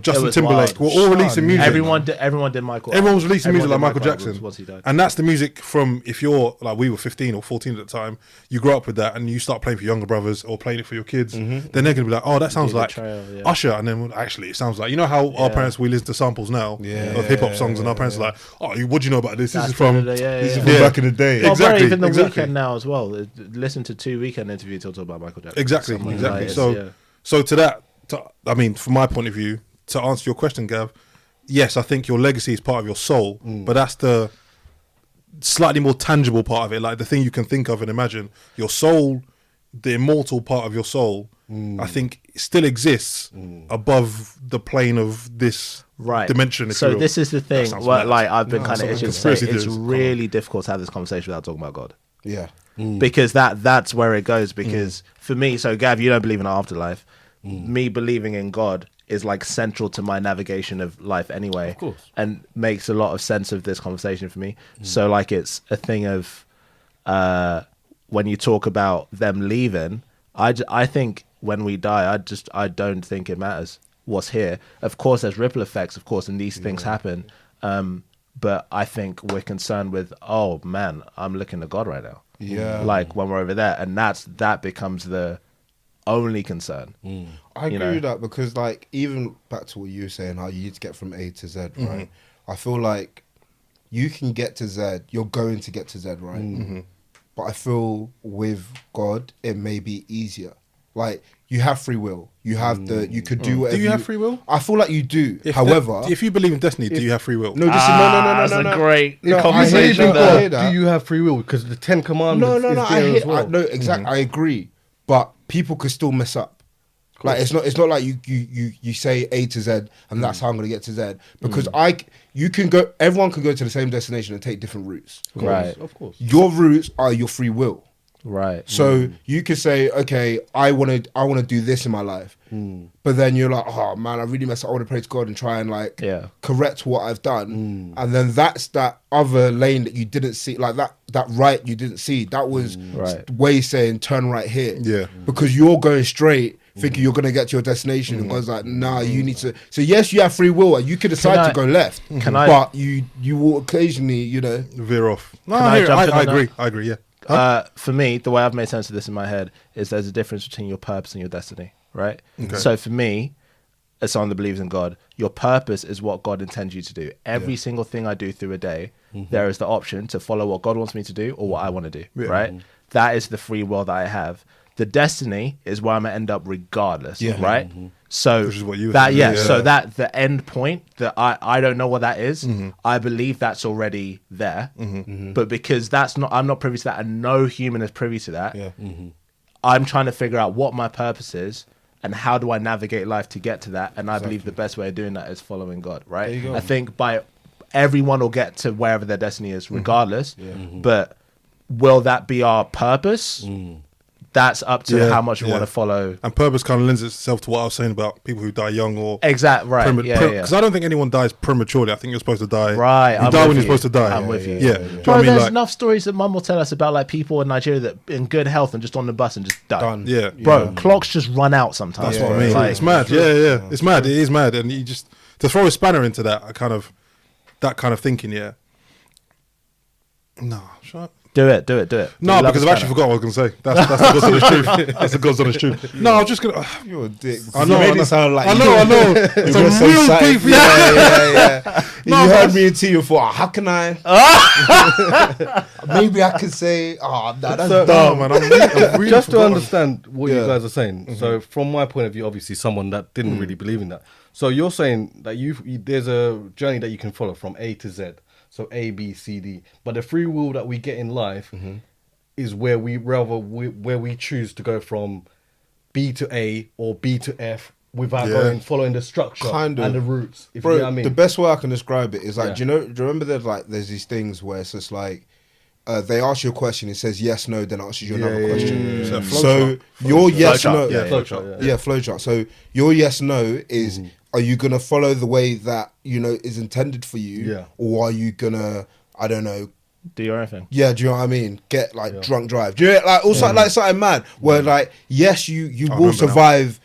[SPEAKER 1] Justin
[SPEAKER 3] was
[SPEAKER 1] Timberlake were
[SPEAKER 3] wild.
[SPEAKER 1] all releasing music.
[SPEAKER 3] Everyone did Michael.
[SPEAKER 1] Everyone was releasing music like
[SPEAKER 3] Everyone
[SPEAKER 1] Michael
[SPEAKER 3] did
[SPEAKER 1] Jackson.
[SPEAKER 3] once he died.
[SPEAKER 1] And that's the music from, if you're like, we were 15 or 14 at the time, you grow up with that and you start playing for younger brothers or playing it for your kids, then they're going to be like, oh, that sounds
[SPEAKER 3] David
[SPEAKER 1] like
[SPEAKER 3] Trail, yeah.
[SPEAKER 1] Usher. And then actually it sounds like, you know how our parents, we listen to samples now of hip hop songs and our parents are like, oh, what do you know about this? This is from...
[SPEAKER 3] This
[SPEAKER 2] This is
[SPEAKER 3] is
[SPEAKER 2] from
[SPEAKER 1] Yeah.
[SPEAKER 2] back in the day.
[SPEAKER 3] Well,
[SPEAKER 1] Exactly,
[SPEAKER 3] bro, even the
[SPEAKER 1] exactly.
[SPEAKER 3] weekend now as well. Listen to 2 Weekend interviews. He'll talk about Michael Jackson.
[SPEAKER 1] Exactly,
[SPEAKER 3] Something
[SPEAKER 1] exactly.
[SPEAKER 3] like this,
[SPEAKER 1] So,
[SPEAKER 3] yeah.
[SPEAKER 1] so to that, I mean, from my point of view, to answer your question, Gav, yes, I think your legacy is part of your soul, but that's the slightly more tangible part of it, like the thing you can think of and imagine. Your soul, the immortal part of your soul, I think still exists above the plane of this dimension. If you
[SPEAKER 3] So
[SPEAKER 1] will.
[SPEAKER 3] this is the thing.
[SPEAKER 1] sounds
[SPEAKER 3] Well,
[SPEAKER 1] mad.
[SPEAKER 3] like I've been
[SPEAKER 2] No,
[SPEAKER 3] kind of
[SPEAKER 2] it's
[SPEAKER 3] itching to
[SPEAKER 2] not
[SPEAKER 3] say,
[SPEAKER 1] conspiracy
[SPEAKER 3] it's
[SPEAKER 1] theories.
[SPEAKER 3] really difficult to have this conversation without talking about God.
[SPEAKER 2] Yeah.
[SPEAKER 3] Because that's where it goes. Because for me, so Gav, you don't believe in an afterlife. Me believing in God is like central to my navigation of life anyway.
[SPEAKER 4] Of course.
[SPEAKER 3] And makes a lot of sense of this conversation for me. So like it's a thing of when you talk about them leaving, I think when we die, I don't think it matters what's here. Of course, there's ripple effects, of course, and these things happen. But I think we're concerned with, oh man, I'm looking to God right now.
[SPEAKER 2] Yeah.
[SPEAKER 3] Like when we're over there, and that becomes the only concern.
[SPEAKER 2] I agree
[SPEAKER 3] know?
[SPEAKER 2] with that because, like, even back to what you were saying, how you need to get from A to Z, right? I feel like you can get to Z, you're going to get to Z, right? But I feel with God, it may be easier. Like, you have free will. You have you could do whatever.
[SPEAKER 1] Do you have free will?
[SPEAKER 2] I feel like you do.
[SPEAKER 1] If
[SPEAKER 2] However,
[SPEAKER 1] if you believe in destiny, do you have free will?
[SPEAKER 2] no, this
[SPEAKER 3] That's
[SPEAKER 2] is no.
[SPEAKER 3] a great
[SPEAKER 2] No, I
[SPEAKER 3] conversation.
[SPEAKER 2] hear
[SPEAKER 3] there.
[SPEAKER 2] that. I hear that.
[SPEAKER 4] Do you have free will? Because the 10 Commandments
[SPEAKER 2] No,
[SPEAKER 4] is
[SPEAKER 2] I
[SPEAKER 4] there
[SPEAKER 2] hear,
[SPEAKER 4] as well.
[SPEAKER 2] no, exactly. I agree, but people could still mess up. Like it's not like you say A to Z and that's how I'm gonna get to Z because everyone can go to the same destination and take different routes.
[SPEAKER 3] Right.
[SPEAKER 4] Of course.
[SPEAKER 2] Your routes are your free will.
[SPEAKER 3] Right.
[SPEAKER 2] So you could say, okay, I want to do this in my life, but then you're like, oh man, I really messed up. I want to pray to God and try and like correct what I've done, and then that's that other lane that you didn't see, like that right you didn't see. That was way saying turn right here, because you're going straight. Thinking you're gonna get to your destination, and God's like, nah, you need to. So yes, you have free will, and you could decide to go left, but you will occasionally,
[SPEAKER 1] Veer off. No,
[SPEAKER 3] Can I jump in
[SPEAKER 1] I
[SPEAKER 3] on that?
[SPEAKER 1] agree. I agree. Yeah.
[SPEAKER 3] For me, the way I've made sense of this in my head is there's a difference between your purpose and your destiny, right?
[SPEAKER 1] Okay.
[SPEAKER 3] So for me, as someone that believes in God, your purpose is what God intends you to do. Every single thing I do through a day, there is the option to follow what God wants me to do or what I want to do, right? That is the free will that I have. The destiny is where I'm gonna end up regardless, right? So
[SPEAKER 1] Which is what you were
[SPEAKER 3] that
[SPEAKER 1] saying,
[SPEAKER 3] so that the end point that I don't know what that is. I believe that's already there, but because I'm not privy to that, and no human is privy to that. I'm trying to figure out what my purpose is and how do I navigate life to get to that. And I believe the best way of doing that is following God, right?
[SPEAKER 2] There you go.
[SPEAKER 3] I think everyone will get to wherever their destiny is, regardless. But will that be our purpose? That's up to how much we want to follow.
[SPEAKER 1] And purpose kind of lends itself to what I was saying about people who die young or
[SPEAKER 3] Exactly, right.
[SPEAKER 1] Because I don't think anyone dies prematurely. I think you're supposed to die.
[SPEAKER 3] Right.
[SPEAKER 1] You
[SPEAKER 3] I'm
[SPEAKER 1] die
[SPEAKER 3] with
[SPEAKER 1] when you're
[SPEAKER 3] you.
[SPEAKER 1] supposed to die.
[SPEAKER 3] I'm with you.
[SPEAKER 1] Yeah. Do you know
[SPEAKER 3] Bro,
[SPEAKER 1] what I mean?
[SPEAKER 3] there's
[SPEAKER 1] Like,
[SPEAKER 3] enough stories that mum will tell us about like people in Nigeria that in good health and just on the bus and just die.
[SPEAKER 2] done.
[SPEAKER 1] Yeah.
[SPEAKER 3] Bro, clocks just run out sometimes.
[SPEAKER 1] That's what I mean.
[SPEAKER 3] Like,
[SPEAKER 1] It's mad. Yeah. It's mad. It is mad. And you just to throw a spanner into that kind of thinking. Yeah. No, shut up.
[SPEAKER 3] Do it.
[SPEAKER 1] No,
[SPEAKER 3] We love
[SPEAKER 1] because
[SPEAKER 3] a
[SPEAKER 1] I've actually
[SPEAKER 3] spanner.
[SPEAKER 1] forgot what I was going to say. That's the God's honest truth. That's the God's honest truth. No, I was just going to...
[SPEAKER 2] You're a dick.
[SPEAKER 1] I know.
[SPEAKER 2] You made it sound like
[SPEAKER 1] I know. It's
[SPEAKER 2] You're
[SPEAKER 1] a
[SPEAKER 2] so
[SPEAKER 1] real
[SPEAKER 2] excited.
[SPEAKER 1] beef.
[SPEAKER 2] Yeah.
[SPEAKER 1] No,
[SPEAKER 2] you
[SPEAKER 1] but
[SPEAKER 2] heard me and T, you thought, how can I? Maybe I could say, oh, nah, that's
[SPEAKER 1] No,
[SPEAKER 2] dumb.
[SPEAKER 1] man. I'm really
[SPEAKER 4] Just to
[SPEAKER 1] forgotten.
[SPEAKER 4] understand what you
[SPEAKER 2] Yeah.
[SPEAKER 4] guys are saying. So from my point of view, obviously someone that didn't really believe in that. So you're saying that there's a journey that you can follow from A to Z. So A, B, C, D. But the free will that we get in life is where we choose to go from B to A or B to F without following the structure
[SPEAKER 2] Kind of.
[SPEAKER 4] and the routes. If
[SPEAKER 2] Bro,
[SPEAKER 4] you know what I mean.
[SPEAKER 2] the best way I can describe it is like,
[SPEAKER 4] Yeah.
[SPEAKER 2] do you remember there's these things where it's just like, they ask you a question, it says yes, no, then answers you another question.
[SPEAKER 1] It's a flow
[SPEAKER 2] So
[SPEAKER 1] chart.
[SPEAKER 2] your yes,
[SPEAKER 3] Flow
[SPEAKER 2] no,
[SPEAKER 3] chart. Yeah,
[SPEAKER 4] flowchart,
[SPEAKER 2] yeah, flowchart. So your yes, no is, are you gonna follow the way that is intended for you,
[SPEAKER 4] Yeah.
[SPEAKER 2] or are you gonna, I don't know,
[SPEAKER 3] Do your own thing.
[SPEAKER 2] yeah, do you know what I mean? Get like drunk drive. Do you know, like also like something mad where like yes, you will
[SPEAKER 1] remember now.
[SPEAKER 2] survive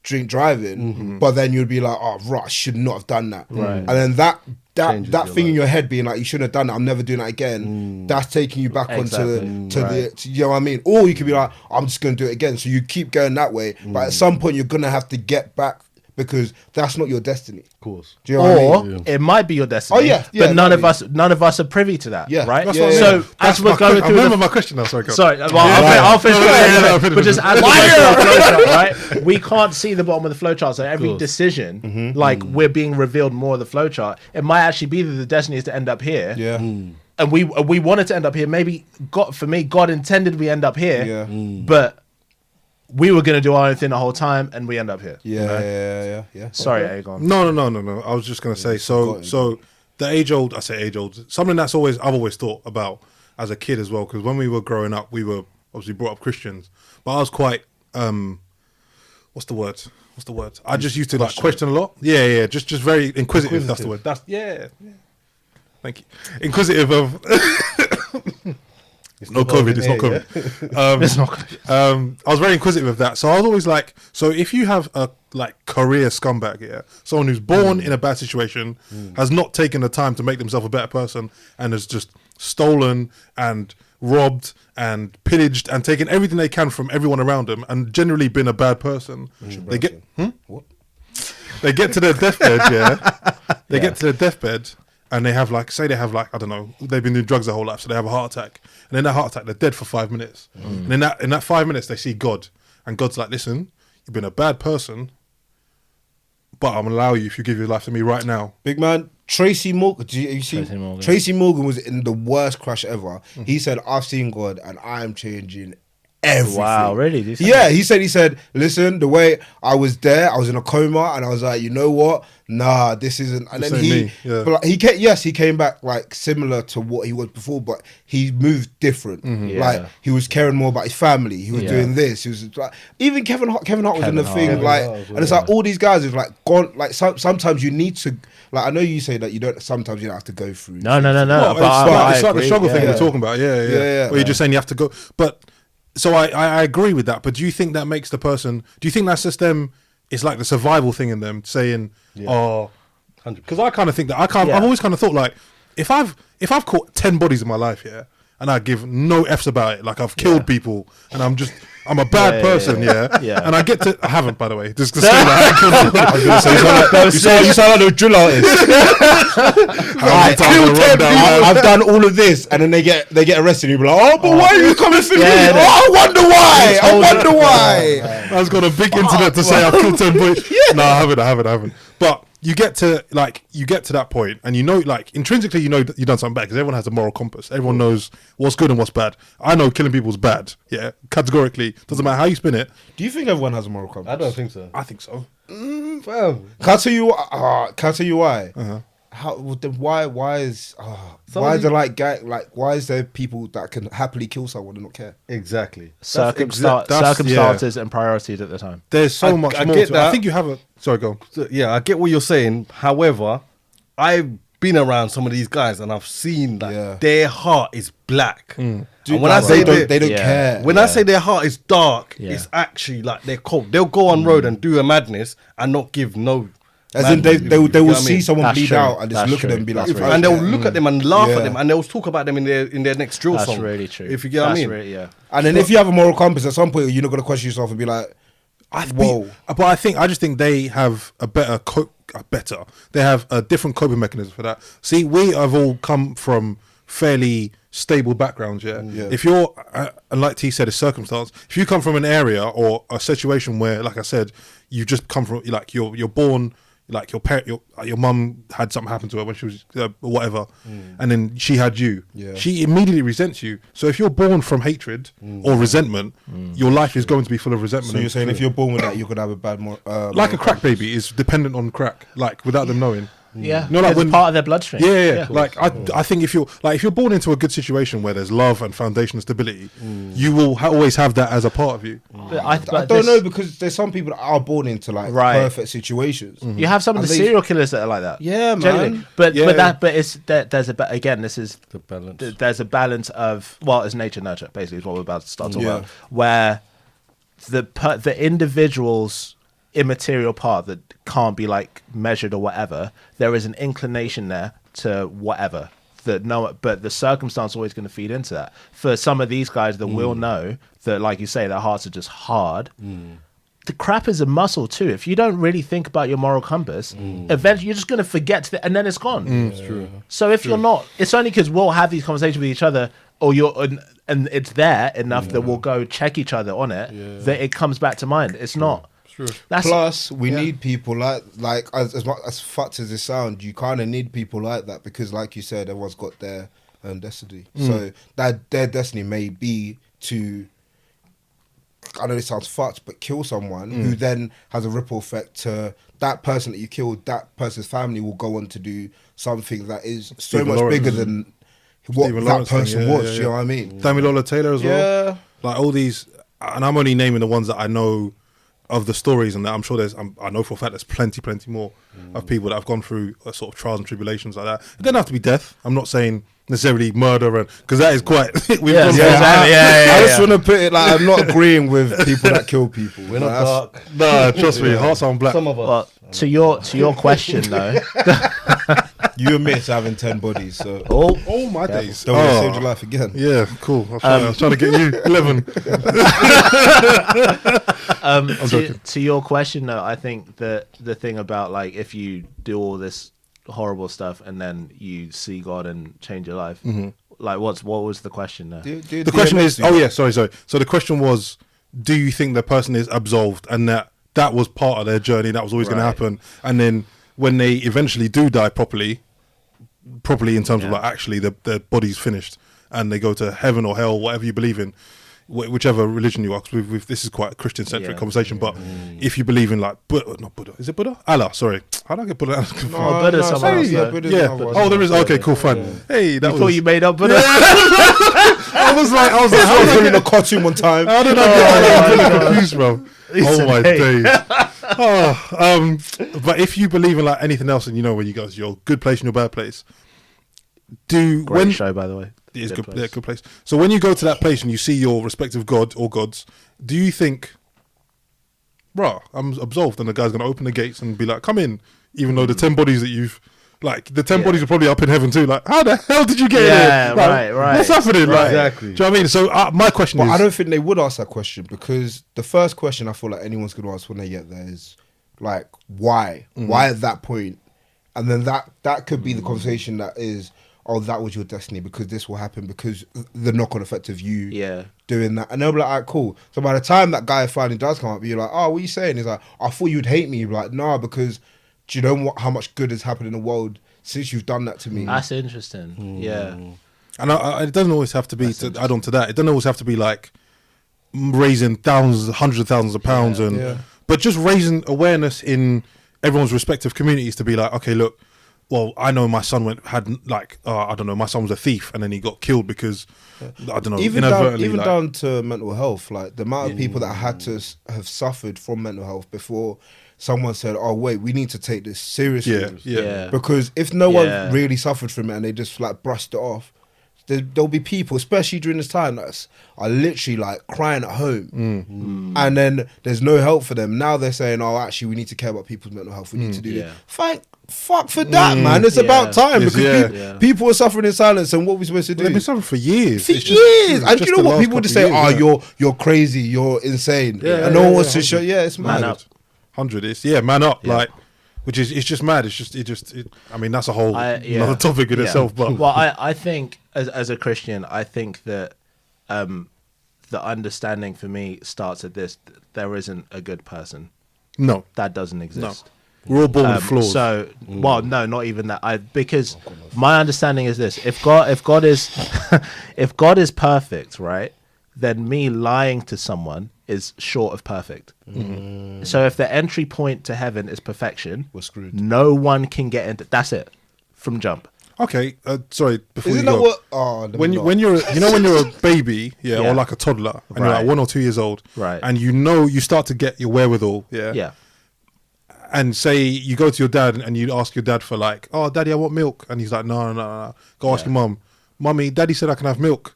[SPEAKER 2] drink driving, but then you'd be like, oh right, I should not have done that.
[SPEAKER 3] Right.
[SPEAKER 2] And then that
[SPEAKER 4] Changes your
[SPEAKER 2] thing in
[SPEAKER 4] life.
[SPEAKER 2] your head being like, you shouldn't have done that, I'm never doing that again. That's taking you back
[SPEAKER 3] Exactly.
[SPEAKER 2] onto the you know what I mean? Or you could be like, I'm just gonna do it again. So you keep going that way. But at some point you're gonna have to get back because that's not your destiny.
[SPEAKER 4] Of course.
[SPEAKER 2] Do you know what I mean?
[SPEAKER 3] Or it might be your destiny.
[SPEAKER 2] Oh, yeah,
[SPEAKER 3] but
[SPEAKER 2] it
[SPEAKER 3] none
[SPEAKER 2] might
[SPEAKER 3] of us are privy to that.
[SPEAKER 2] Yeah,
[SPEAKER 3] right.
[SPEAKER 2] that's what I mean.
[SPEAKER 3] So
[SPEAKER 1] That's
[SPEAKER 3] as we're
[SPEAKER 1] my
[SPEAKER 3] going
[SPEAKER 1] question. I
[SPEAKER 3] through
[SPEAKER 1] remember my question now. Sorry, go.
[SPEAKER 3] Sorry, well, I'll finish what I'm saying, but just as we go through our flowchart, right? We can't see the bottom of the flowchart, so every
[SPEAKER 4] course.
[SPEAKER 3] decision, like we're being revealed more of the flowchart. It might actually be that the destiny is to end up here,
[SPEAKER 2] Yeah.
[SPEAKER 3] and we wanted to end up here. Maybe God, for me, God intended we end up here,
[SPEAKER 2] Yeah.
[SPEAKER 3] but we were going to do our own thing the whole time, and we end up here.
[SPEAKER 2] Yeah,
[SPEAKER 3] you know?
[SPEAKER 2] yeah.
[SPEAKER 3] Sorry, Aegon.
[SPEAKER 1] No. I was just gonna say. So the age old. I say age old. Something that's I've always thought about as a kid as well. Because when we were growing up, we were obviously brought up Christians, but I was quite what's the word? I just used to like question a lot. Yeah. Just very inquisitive. That's the word. Yeah. Thank you. Inquisitive of. It's not COVID. It's not COVID.
[SPEAKER 3] It's not COVID.
[SPEAKER 1] I was very inquisitive of that, so I was always like, so if you have a like career scumbag here, someone who's born in a bad situation, has not taken the time to make themselves a better person, and has just stolen and robbed and pillaged and taken everything they can from everyone around them, and generally been a bad person, they get
[SPEAKER 2] What?
[SPEAKER 1] they get to their deathbed, They get to their deathbed. And they have like, say they have like, I don't know, they've been doing drugs their whole life, so they have a heart attack. And in that heart attack, they're dead for 5 minutes. And in that 5 minutes, they see God. And God's like, listen, you've been a bad person, but I'm going to allow you if you give your life to me right now.
[SPEAKER 2] Big man, Tracy Morgan. You see, Tracy Morgan was in the worst crash ever. He said, I've seen God and I am changing everything.
[SPEAKER 3] Wow, really?
[SPEAKER 2] Yeah, he said, listen, the way I was there, I was in a coma, and I was like, you know what? Nah, this isn't. And then but like, he came back like similar to what he was before, but he moved different. Like he was caring more about his family. He was doing this. He was like, even Kevin Hart was in the thing. Like, and it's like all these guys have like gone. Like sometimes you need to. Like I know you say that you don't. Sometimes you don't have to go through.
[SPEAKER 3] No.
[SPEAKER 1] Well, it's like the struggle thing
[SPEAKER 3] Yeah.
[SPEAKER 1] we're talking about. Yeah. Where you're just saying you have to go, but. So I agree with that, but do you think that makes the person? Do you think that's just them? It's like the survival thing in them saying, "Oh," because I kind of think that I've always kind of thought like, if I've caught 10 bodies in my life, and I give no f's about it, like I've killed people, and I'm a bad person, and I get to. I haven't, by the way, just to say that. I was going to say,
[SPEAKER 2] you sound like a drill artist. I've done all of this, and then they get arrested. And you're like, oh, but why are you coming for me? I wonder why.
[SPEAKER 1] I was got a big internet to say I've killed 10 boys. No, I haven't. But you get to that point, and you know, like intrinsically, you know that you've done something bad because everyone has a moral compass. Everyone knows what's good and what's bad. I know killing people is bad. Yeah, categorically, doesn't matter how you spin it.
[SPEAKER 2] Do you think everyone has a moral compass?
[SPEAKER 4] I don't think so.
[SPEAKER 1] I think so.
[SPEAKER 2] Can I tell you why? How? Then why is there why is there people that can happily kill someone and not care?
[SPEAKER 4] Exactly.
[SPEAKER 3] Circumstances and priorities at the time.
[SPEAKER 1] There's so much more.
[SPEAKER 4] Get
[SPEAKER 1] to it.
[SPEAKER 4] that.
[SPEAKER 1] I think you have a. Sorry, go.
[SPEAKER 4] So, yeah, I get what you're saying. However, I've been around some of these guys and I've seen that their heart is black.
[SPEAKER 2] Dude,
[SPEAKER 4] and when I say
[SPEAKER 2] they don't care.
[SPEAKER 4] When I say their heart is dark, it's actually like they're cold. They'll go on road and do a madness and not give no.
[SPEAKER 2] As in they will see someone
[SPEAKER 3] That's
[SPEAKER 2] bleed
[SPEAKER 3] true.
[SPEAKER 2] out and just
[SPEAKER 3] That's
[SPEAKER 2] look
[SPEAKER 3] true.
[SPEAKER 2] at them and be like,
[SPEAKER 3] That's
[SPEAKER 4] And they'll look at them and laugh
[SPEAKER 2] Yeah.
[SPEAKER 4] at them and they'll talk about them in their next drill
[SPEAKER 3] That's
[SPEAKER 4] song.
[SPEAKER 3] really true.
[SPEAKER 4] If you get what I mean.
[SPEAKER 3] Really,
[SPEAKER 2] And then if you have a moral compass, at some point you're not going to question yourself and be like, whoa.
[SPEAKER 1] But I just think they have they have a different coping mechanism for that. See, we have all come from fairly stable backgrounds, If you're, and like T said, a circumstance, if you come from an area or a situation where, like I said, you just come from, like you're born, like your parent, your mum had something happen to her when she was whatever, and then she had you. She immediately resents you. So if you're born from hatred or resentment, your life is going to be full of resentment.
[SPEAKER 2] So you're saying if you're born with that, you could have a bad
[SPEAKER 1] like a crack baby is dependent on crack, like without them knowing.
[SPEAKER 3] Yeah,
[SPEAKER 1] No, like
[SPEAKER 3] it's part of their bloodstream.
[SPEAKER 1] Yeah. Like I think if you're born into a good situation where there's love and foundation and stability, you will always have that as a part of you.
[SPEAKER 3] But
[SPEAKER 2] I don't know, because there's some people that are born into like perfect situations.
[SPEAKER 3] You have some of the serial killers that are like that.
[SPEAKER 2] Yeah, man.
[SPEAKER 3] Generally. But there's
[SPEAKER 4] The balance.
[SPEAKER 3] there's a balance of, well, it's nature nurture basically is what we're about to start talking about, where the individual's immaterial part that can't be like measured or whatever, there is an inclination there to whatever but the circumstance is always going to feed into that. For some of these guys that will know that, like you say, their hearts are just hard. The crap is a muscle too. If you don't really think about your moral compass, eventually you're just going to forget and then it's gone.
[SPEAKER 4] It's true.
[SPEAKER 3] So if you're not, it's only because we'll have these conversations with each other, or and it's there enough that we'll go check each other on it, that it comes back to mind. It's not.
[SPEAKER 4] True.
[SPEAKER 2] Plus, we need people like as much as fucked as it sounds, you kind of need people like that because, like you said, everyone's got their destiny. So that their destiny may be to I know this sounds fucked, but kill someone who then has a ripple effect to that person that you killed, that person's family will go on to do something that is so
[SPEAKER 1] Stephen
[SPEAKER 2] much
[SPEAKER 1] Lawrence.
[SPEAKER 2] bigger than what
[SPEAKER 1] Stephen
[SPEAKER 2] that
[SPEAKER 1] Lawrence thing,
[SPEAKER 2] person
[SPEAKER 1] yeah,
[SPEAKER 2] was.
[SPEAKER 1] yeah,
[SPEAKER 2] Do you know what I mean?
[SPEAKER 1] Damilola Taylor as well.
[SPEAKER 2] Yeah.
[SPEAKER 1] Like all these, and I'm only naming the ones that I know of the stories, and that I'm sure I know for a fact there's plenty more of people that have gone through sort of trials and tribulations like that. It doesn't have to be death. I'm not saying necessarily murder, and because that is quite. We've gone through-
[SPEAKER 2] I just want to put it like I'm not agreeing with people that kill people.
[SPEAKER 4] We're not
[SPEAKER 2] Like,
[SPEAKER 4] dark.
[SPEAKER 1] Nah, trust me, hearts aren't black.
[SPEAKER 4] Some of us.
[SPEAKER 3] Well, to your question though.
[SPEAKER 2] you admit to having 10 bodies, so
[SPEAKER 1] Oh my days!
[SPEAKER 2] don't want to save your life again.
[SPEAKER 1] Yeah, cool. I was trying to get you 11.
[SPEAKER 3] To your question though, I think that the thing about like if you do all this horrible stuff and then you see God and change your life, like what was the question there?
[SPEAKER 1] The question is, sorry. So the question was, do you think the person is absolved and that was part of their journey, that was always going to
[SPEAKER 3] Right.
[SPEAKER 1] happen, and then when they eventually do die properly in terms of like actually the body's finished and they go to heaven or hell, whatever you believe in, whichever religion you are, because this is quite a Christian centric conversation, but if you believe in like not Buddha, is it Buddha? Allah, sorry, how do I get Buddha?
[SPEAKER 3] Buddha's someone else, though.
[SPEAKER 1] Yeah. Oh, there is. Okay, cool, fine. Hey, that
[SPEAKER 3] I thought
[SPEAKER 1] was.
[SPEAKER 3] you made up Buddha.
[SPEAKER 1] I was like,
[SPEAKER 2] I was doing a cartoon one time.
[SPEAKER 1] How did I get confused, bro? Oh my
[SPEAKER 3] hey.
[SPEAKER 1] days. But if you believe in like anything else, and you know where you go, your good place and your bad place.
[SPEAKER 3] Great show, by the way.
[SPEAKER 1] It is good,
[SPEAKER 3] place.
[SPEAKER 1] yeah, good place. So when you go to that place and you see your respective god or gods, do you think, bruh, I'm absolved, and the guy's gonna open the gates and be like, come in, even though the 10 bodies that you've, like, the 10 bodies are probably up in heaven too. Like, how the hell did you get in here? Like,
[SPEAKER 3] right.
[SPEAKER 1] What's happening? Like,
[SPEAKER 4] Exactly.
[SPEAKER 1] Do you know what I mean? So my question
[SPEAKER 2] But
[SPEAKER 1] is,
[SPEAKER 2] I don't think they would ask that question, because the first question I feel like anyone's going to ask when they get there is like, why? Why at that point? And then that could be the conversation that is, oh, that was your destiny because this will happen because the knock-on effect of you doing that. And they'll be like, all right, cool. So by the time that guy finally does come up, you're like, oh, what are you saying? He's like, I thought you'd hate me. You're like, nah, because do you know how much good has happened in the world since you've done that to me?
[SPEAKER 3] That's interesting. Yeah.
[SPEAKER 1] and it doesn't always have to be, to add on to that, it doesn't always have to be like raising thousands, hundreds of thousands of pounds, but just raising awareness in everyone's respective communities to be like, okay, look, well, I know my son I don't know, my son was a thief and then he got killed because, I don't know,
[SPEAKER 2] even
[SPEAKER 1] inadvertently.
[SPEAKER 2] down to mental health, like the amount of people that had to have suffered from mental health before someone said, oh wait, we need to take this seriously.
[SPEAKER 3] Yeah.
[SPEAKER 2] Because if no one really suffered from it and they just like brushed it off, there'll be people, especially during this time, that are literally like crying at home, and then there's no help for them. Now they're saying, "Oh, actually, we need to care about people's mental health. We need to do this." Fuck for that, man. It's about time, because people are suffering in silence, and what are we supposed to do?
[SPEAKER 1] They've been suffering for years.
[SPEAKER 2] For years, and do you know what? People just say, "Oh, you're crazy, you're insane," and no one wants to show. Yeah, it's mad.
[SPEAKER 3] Man up.
[SPEAKER 1] 100 is man up, like. Which is, it's just mad. I mean, that's a whole another topic in itself. But
[SPEAKER 3] well, I think as a Christian, I think that the understanding for me starts at this: there isn't a good person.
[SPEAKER 1] No,
[SPEAKER 3] that doesn't exist.
[SPEAKER 1] No. We're all born with flaws.
[SPEAKER 3] So, well, no, not even that. Because my understanding is this: if God is if God is perfect, right, then me lying to someone is short of perfect. So if the entry point to heaven is perfection,
[SPEAKER 2] we're screwed.
[SPEAKER 3] No one can get into. That's it from jump.
[SPEAKER 1] Okay, sorry. Before
[SPEAKER 2] Isn't
[SPEAKER 1] you
[SPEAKER 2] that
[SPEAKER 1] go,
[SPEAKER 2] what? Oh,
[SPEAKER 1] when you're when you're a baby, or like a toddler, and you're like 1 or 2 years old,
[SPEAKER 3] right,
[SPEAKER 1] and you start to get your wherewithal, and say you go to your dad and you ask your dad for like, oh, daddy, I want milk, and he's like, no. Go ask your mum, mummy, daddy said I can have milk.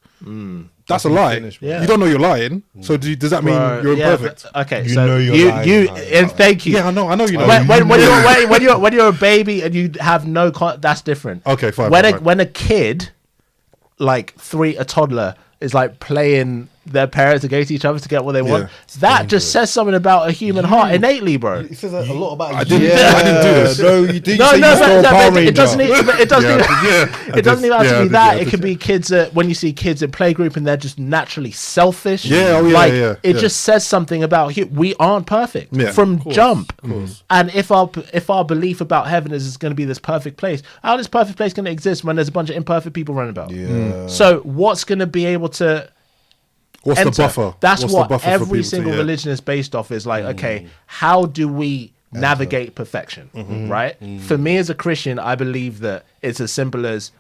[SPEAKER 1] That's a lie. You don't know you're lying. So does that mean you're imperfect?
[SPEAKER 3] Okay,
[SPEAKER 2] you
[SPEAKER 3] so
[SPEAKER 2] know you're lying.
[SPEAKER 3] And thank you.
[SPEAKER 1] Yeah, I know you know.
[SPEAKER 3] When you're a baby and you have no that's different.
[SPEAKER 1] Okay, fine.
[SPEAKER 3] When a kid, like a toddler, is like playing their parents against each other to get what they want, that just says something about a human heart innately, bro.
[SPEAKER 4] It says a lot about you.
[SPEAKER 1] I didn't do this.
[SPEAKER 2] No, you did.
[SPEAKER 3] It doesn't even have to be that. It could be kids when you see kids in playgroup and they're just naturally selfish. It just says something about we aren't perfect from jump. And if our belief about heaven is it's going to be this perfect place, how is this perfect place going to exist when there's a bunch of imperfect people running about?
[SPEAKER 2] Yeah.
[SPEAKER 3] So what's going to be able to
[SPEAKER 1] What's the buffer?
[SPEAKER 3] That's
[SPEAKER 1] What's the
[SPEAKER 3] what
[SPEAKER 1] buffer for
[SPEAKER 3] every
[SPEAKER 1] people to-
[SPEAKER 3] single
[SPEAKER 1] yeah.
[SPEAKER 3] religion is based off. Is like, okay, how do we navigate perfection? Right? For me as a Christian, I believe that it's as simple as,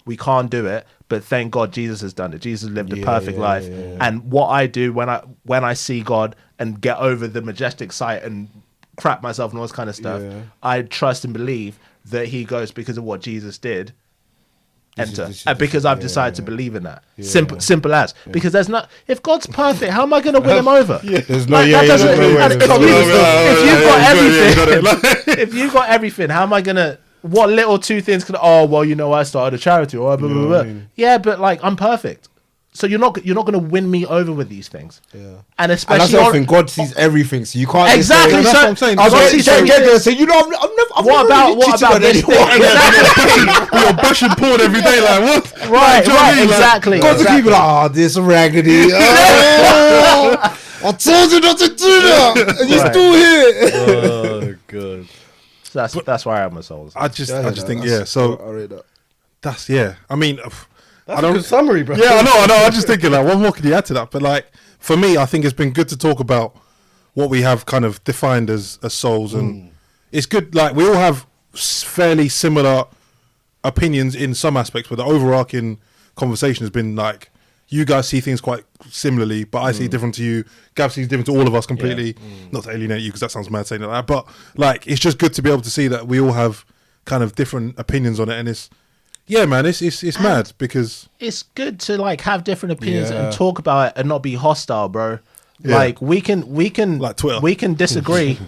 [SPEAKER 3] we can't do it, but thank God Jesus has done it. Jesus lived a perfect life, and what I do when I see God and get over the majestic sight and crap myself and all this kind of stuff, I trust and believe that He goes because of what Jesus did. Enter, and because I've decided to believe in that. Simple as. Because there's not. If God's perfect, how am I going to win Him over?
[SPEAKER 2] There's no,
[SPEAKER 3] Like, that doesn't- if you've got
[SPEAKER 1] Yeah,
[SPEAKER 3] everything, if you've got everything, how am I gonna? What little two things can? Oh well, I started a charity, or blah, blah, blah. Yeah, but like I'm perfect, so you're not gonna win me over with these things. Yeah, and
[SPEAKER 2] And that's
[SPEAKER 3] especially
[SPEAKER 2] the thing. God sees everything, so you can't
[SPEAKER 3] exactly.
[SPEAKER 2] Just
[SPEAKER 1] that's
[SPEAKER 3] So,
[SPEAKER 1] what I'm saying.
[SPEAKER 2] I
[SPEAKER 1] God
[SPEAKER 2] was
[SPEAKER 1] sees
[SPEAKER 2] going
[SPEAKER 1] everything.
[SPEAKER 2] to say, I've
[SPEAKER 3] what
[SPEAKER 2] never really
[SPEAKER 3] about
[SPEAKER 2] cheated on
[SPEAKER 3] this thing?
[SPEAKER 2] anyone.
[SPEAKER 3] Exactly.
[SPEAKER 1] You're bashing porn every day, like what?
[SPEAKER 3] Right,
[SPEAKER 1] Do you know what I
[SPEAKER 3] right,
[SPEAKER 1] mean? Like,
[SPEAKER 3] exactly.
[SPEAKER 2] God's
[SPEAKER 3] exactly.
[SPEAKER 2] keep like, this raggedy. Oh, I told you not to do that, and you're
[SPEAKER 3] Right.
[SPEAKER 2] still here.
[SPEAKER 4] Oh god.
[SPEAKER 3] So that's where I am with souls.
[SPEAKER 1] I just think So
[SPEAKER 2] I read that.
[SPEAKER 1] that's I mean,
[SPEAKER 4] That's a good summary, bro.
[SPEAKER 1] Yeah, I know. I'm just thinking, like, what more can you add to that? But like, for me, I think it's been good to talk about what we have kind of defined as souls, and it's good. Like, we all have fairly similar opinions in some aspects, but the overarching conversation has been like, you guys see things quite similarly, but I see different to you. Gav sees different to all of us completely. Not to alienate you, because that sounds mad saying like that, but like, it's just good to be able to see that we all have kind of different opinions on it, and it's man, it's mad because
[SPEAKER 3] It's good to like have different opinions
[SPEAKER 2] Yeah.
[SPEAKER 3] and talk about it and not be hostile, bro.
[SPEAKER 1] Yeah.
[SPEAKER 3] Like we can
[SPEAKER 1] Like Twitter.
[SPEAKER 3] we can disagree.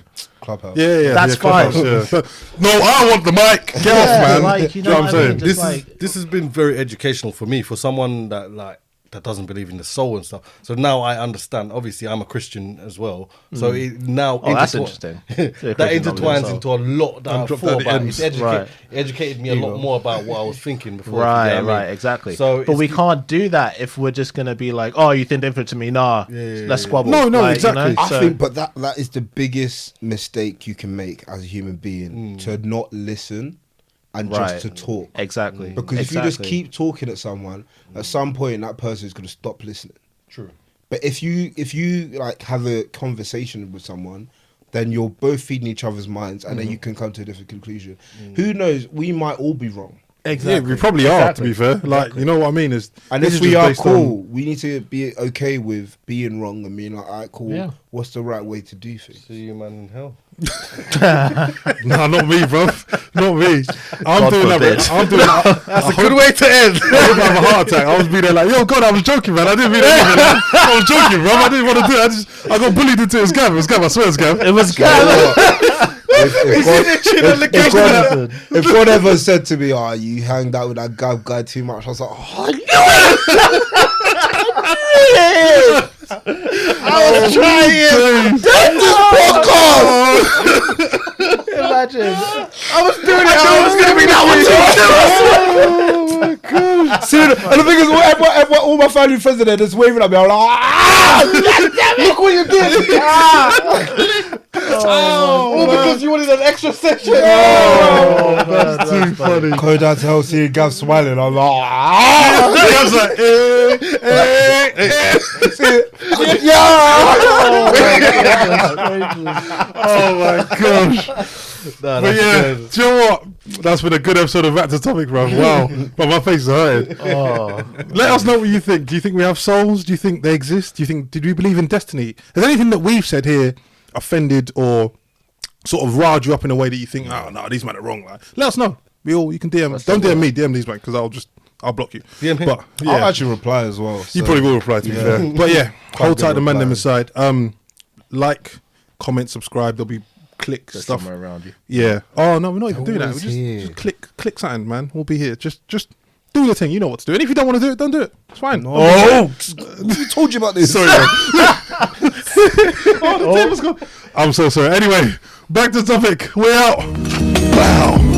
[SPEAKER 2] Clubhouse.
[SPEAKER 1] yeah,
[SPEAKER 3] That's fine.
[SPEAKER 1] Clubhouse, yeah. No, I want the mic. Get off, man.
[SPEAKER 3] Like,
[SPEAKER 1] Do you know what I'm saying?
[SPEAKER 3] Just like,
[SPEAKER 4] This has been very educational for me, for someone that doesn't believe in the soul and stuff. So now I understand. Obviously, I'm a Christian as well. So it now
[SPEAKER 3] that's interesting.
[SPEAKER 4] that intertwines into a lot that I
[SPEAKER 1] dropped
[SPEAKER 4] thought
[SPEAKER 1] out the
[SPEAKER 4] about.
[SPEAKER 1] M's.
[SPEAKER 4] It
[SPEAKER 3] Right.
[SPEAKER 4] educated me a lot more about what I was thinking before.
[SPEAKER 3] right,
[SPEAKER 4] you know what I mean?
[SPEAKER 3] right, exactly.
[SPEAKER 4] So
[SPEAKER 3] but
[SPEAKER 4] it's-
[SPEAKER 3] we can't do that if we're just gonna be like, oh, you think different to me? Nah, let's squabble.
[SPEAKER 1] No,
[SPEAKER 3] Like,
[SPEAKER 1] exactly.
[SPEAKER 2] I
[SPEAKER 3] so-
[SPEAKER 2] think, but that is the biggest mistake you can make as a human being, to not listen and
[SPEAKER 3] Right.
[SPEAKER 2] just to talk.
[SPEAKER 3] exactly.
[SPEAKER 2] Because if you just
[SPEAKER 3] Exactly.
[SPEAKER 2] keep talking at someone, at some point that person is going to stop listening.
[SPEAKER 4] True.
[SPEAKER 2] But if you like have a conversation with someone, then you're both feeding each other's minds, and then you can come to a different conclusion. Who knows? We might all be wrong.
[SPEAKER 1] Yeah, we probably are, to be fair. Like, you know what I mean?
[SPEAKER 2] And
[SPEAKER 1] this
[SPEAKER 2] if
[SPEAKER 1] is
[SPEAKER 2] we
[SPEAKER 1] just
[SPEAKER 2] are
[SPEAKER 1] based
[SPEAKER 2] cool, we need to be okay with being wrong and being like, all right, cool.
[SPEAKER 3] Yeah.
[SPEAKER 2] What's the right way to do things?
[SPEAKER 4] See you, man, in hell.
[SPEAKER 1] No, not me, bro. Not me. I'm
[SPEAKER 3] God
[SPEAKER 1] doing that,
[SPEAKER 3] forbid.
[SPEAKER 1] bro. I'm doing that.
[SPEAKER 4] That's a good way to end.
[SPEAKER 1] I hope I have a heart attack. I was being there like, yo, God, I was joking, man. I didn't mean anything. I was joking, bro. I didn't want to do it. I got bullied into it. It was Gav. It was Gav. I swear it was Gav.
[SPEAKER 3] It was
[SPEAKER 2] If God ever said to me, "Oh, you hanged out with that guy too much," I was like, "Oh,
[SPEAKER 1] I was trying.
[SPEAKER 3] Imagine.
[SPEAKER 2] I was doing it. I was going to be that one too."
[SPEAKER 1] Oh my God.
[SPEAKER 2] See, and the thing is, everyone, all my family and friends are there just waving at me. I'm like, look what you did.
[SPEAKER 4] All because you wanted an extra session.
[SPEAKER 1] That's too funny.
[SPEAKER 2] Go down to hell, seeing Gav smiling. I'm like,
[SPEAKER 1] Gav's like, oh my gosh. But yeah, do you know what? That's been a good episode of Back to Topic, bro. Wow. But my face is hurting. Let us know what you think. Do you think we have souls? Do you think they exist? Did we believe in destiny? Has anything that we've said here offended or sort of riled you up in a way that you think, oh no, these men are wrong? Like, let us know. You can DM. Don't DM me, DM these men, because I'll block you.
[SPEAKER 4] DM him.
[SPEAKER 1] But yeah,
[SPEAKER 2] I'll actually reply as well.
[SPEAKER 1] you probably will reply, to be fair. But yeah, hold tight
[SPEAKER 2] good
[SPEAKER 1] the man them
[SPEAKER 2] reply.
[SPEAKER 1] aside. Like, comment, subscribe. There'll be click
[SPEAKER 3] There's
[SPEAKER 1] stuff.
[SPEAKER 3] somewhere around you.
[SPEAKER 1] Yeah. Oh no, we're not even doing that.
[SPEAKER 2] always
[SPEAKER 1] We
[SPEAKER 2] here.
[SPEAKER 1] just click something, man. We'll be here. Just do your thing. You know what to do. And if you don't want to do it, don't do it. It's fine.
[SPEAKER 2] Oh, who told you about this?
[SPEAKER 1] Sorry, man. Oh, the table's gone. I'm so sorry. Anyway, back to topic. We're out. Wow.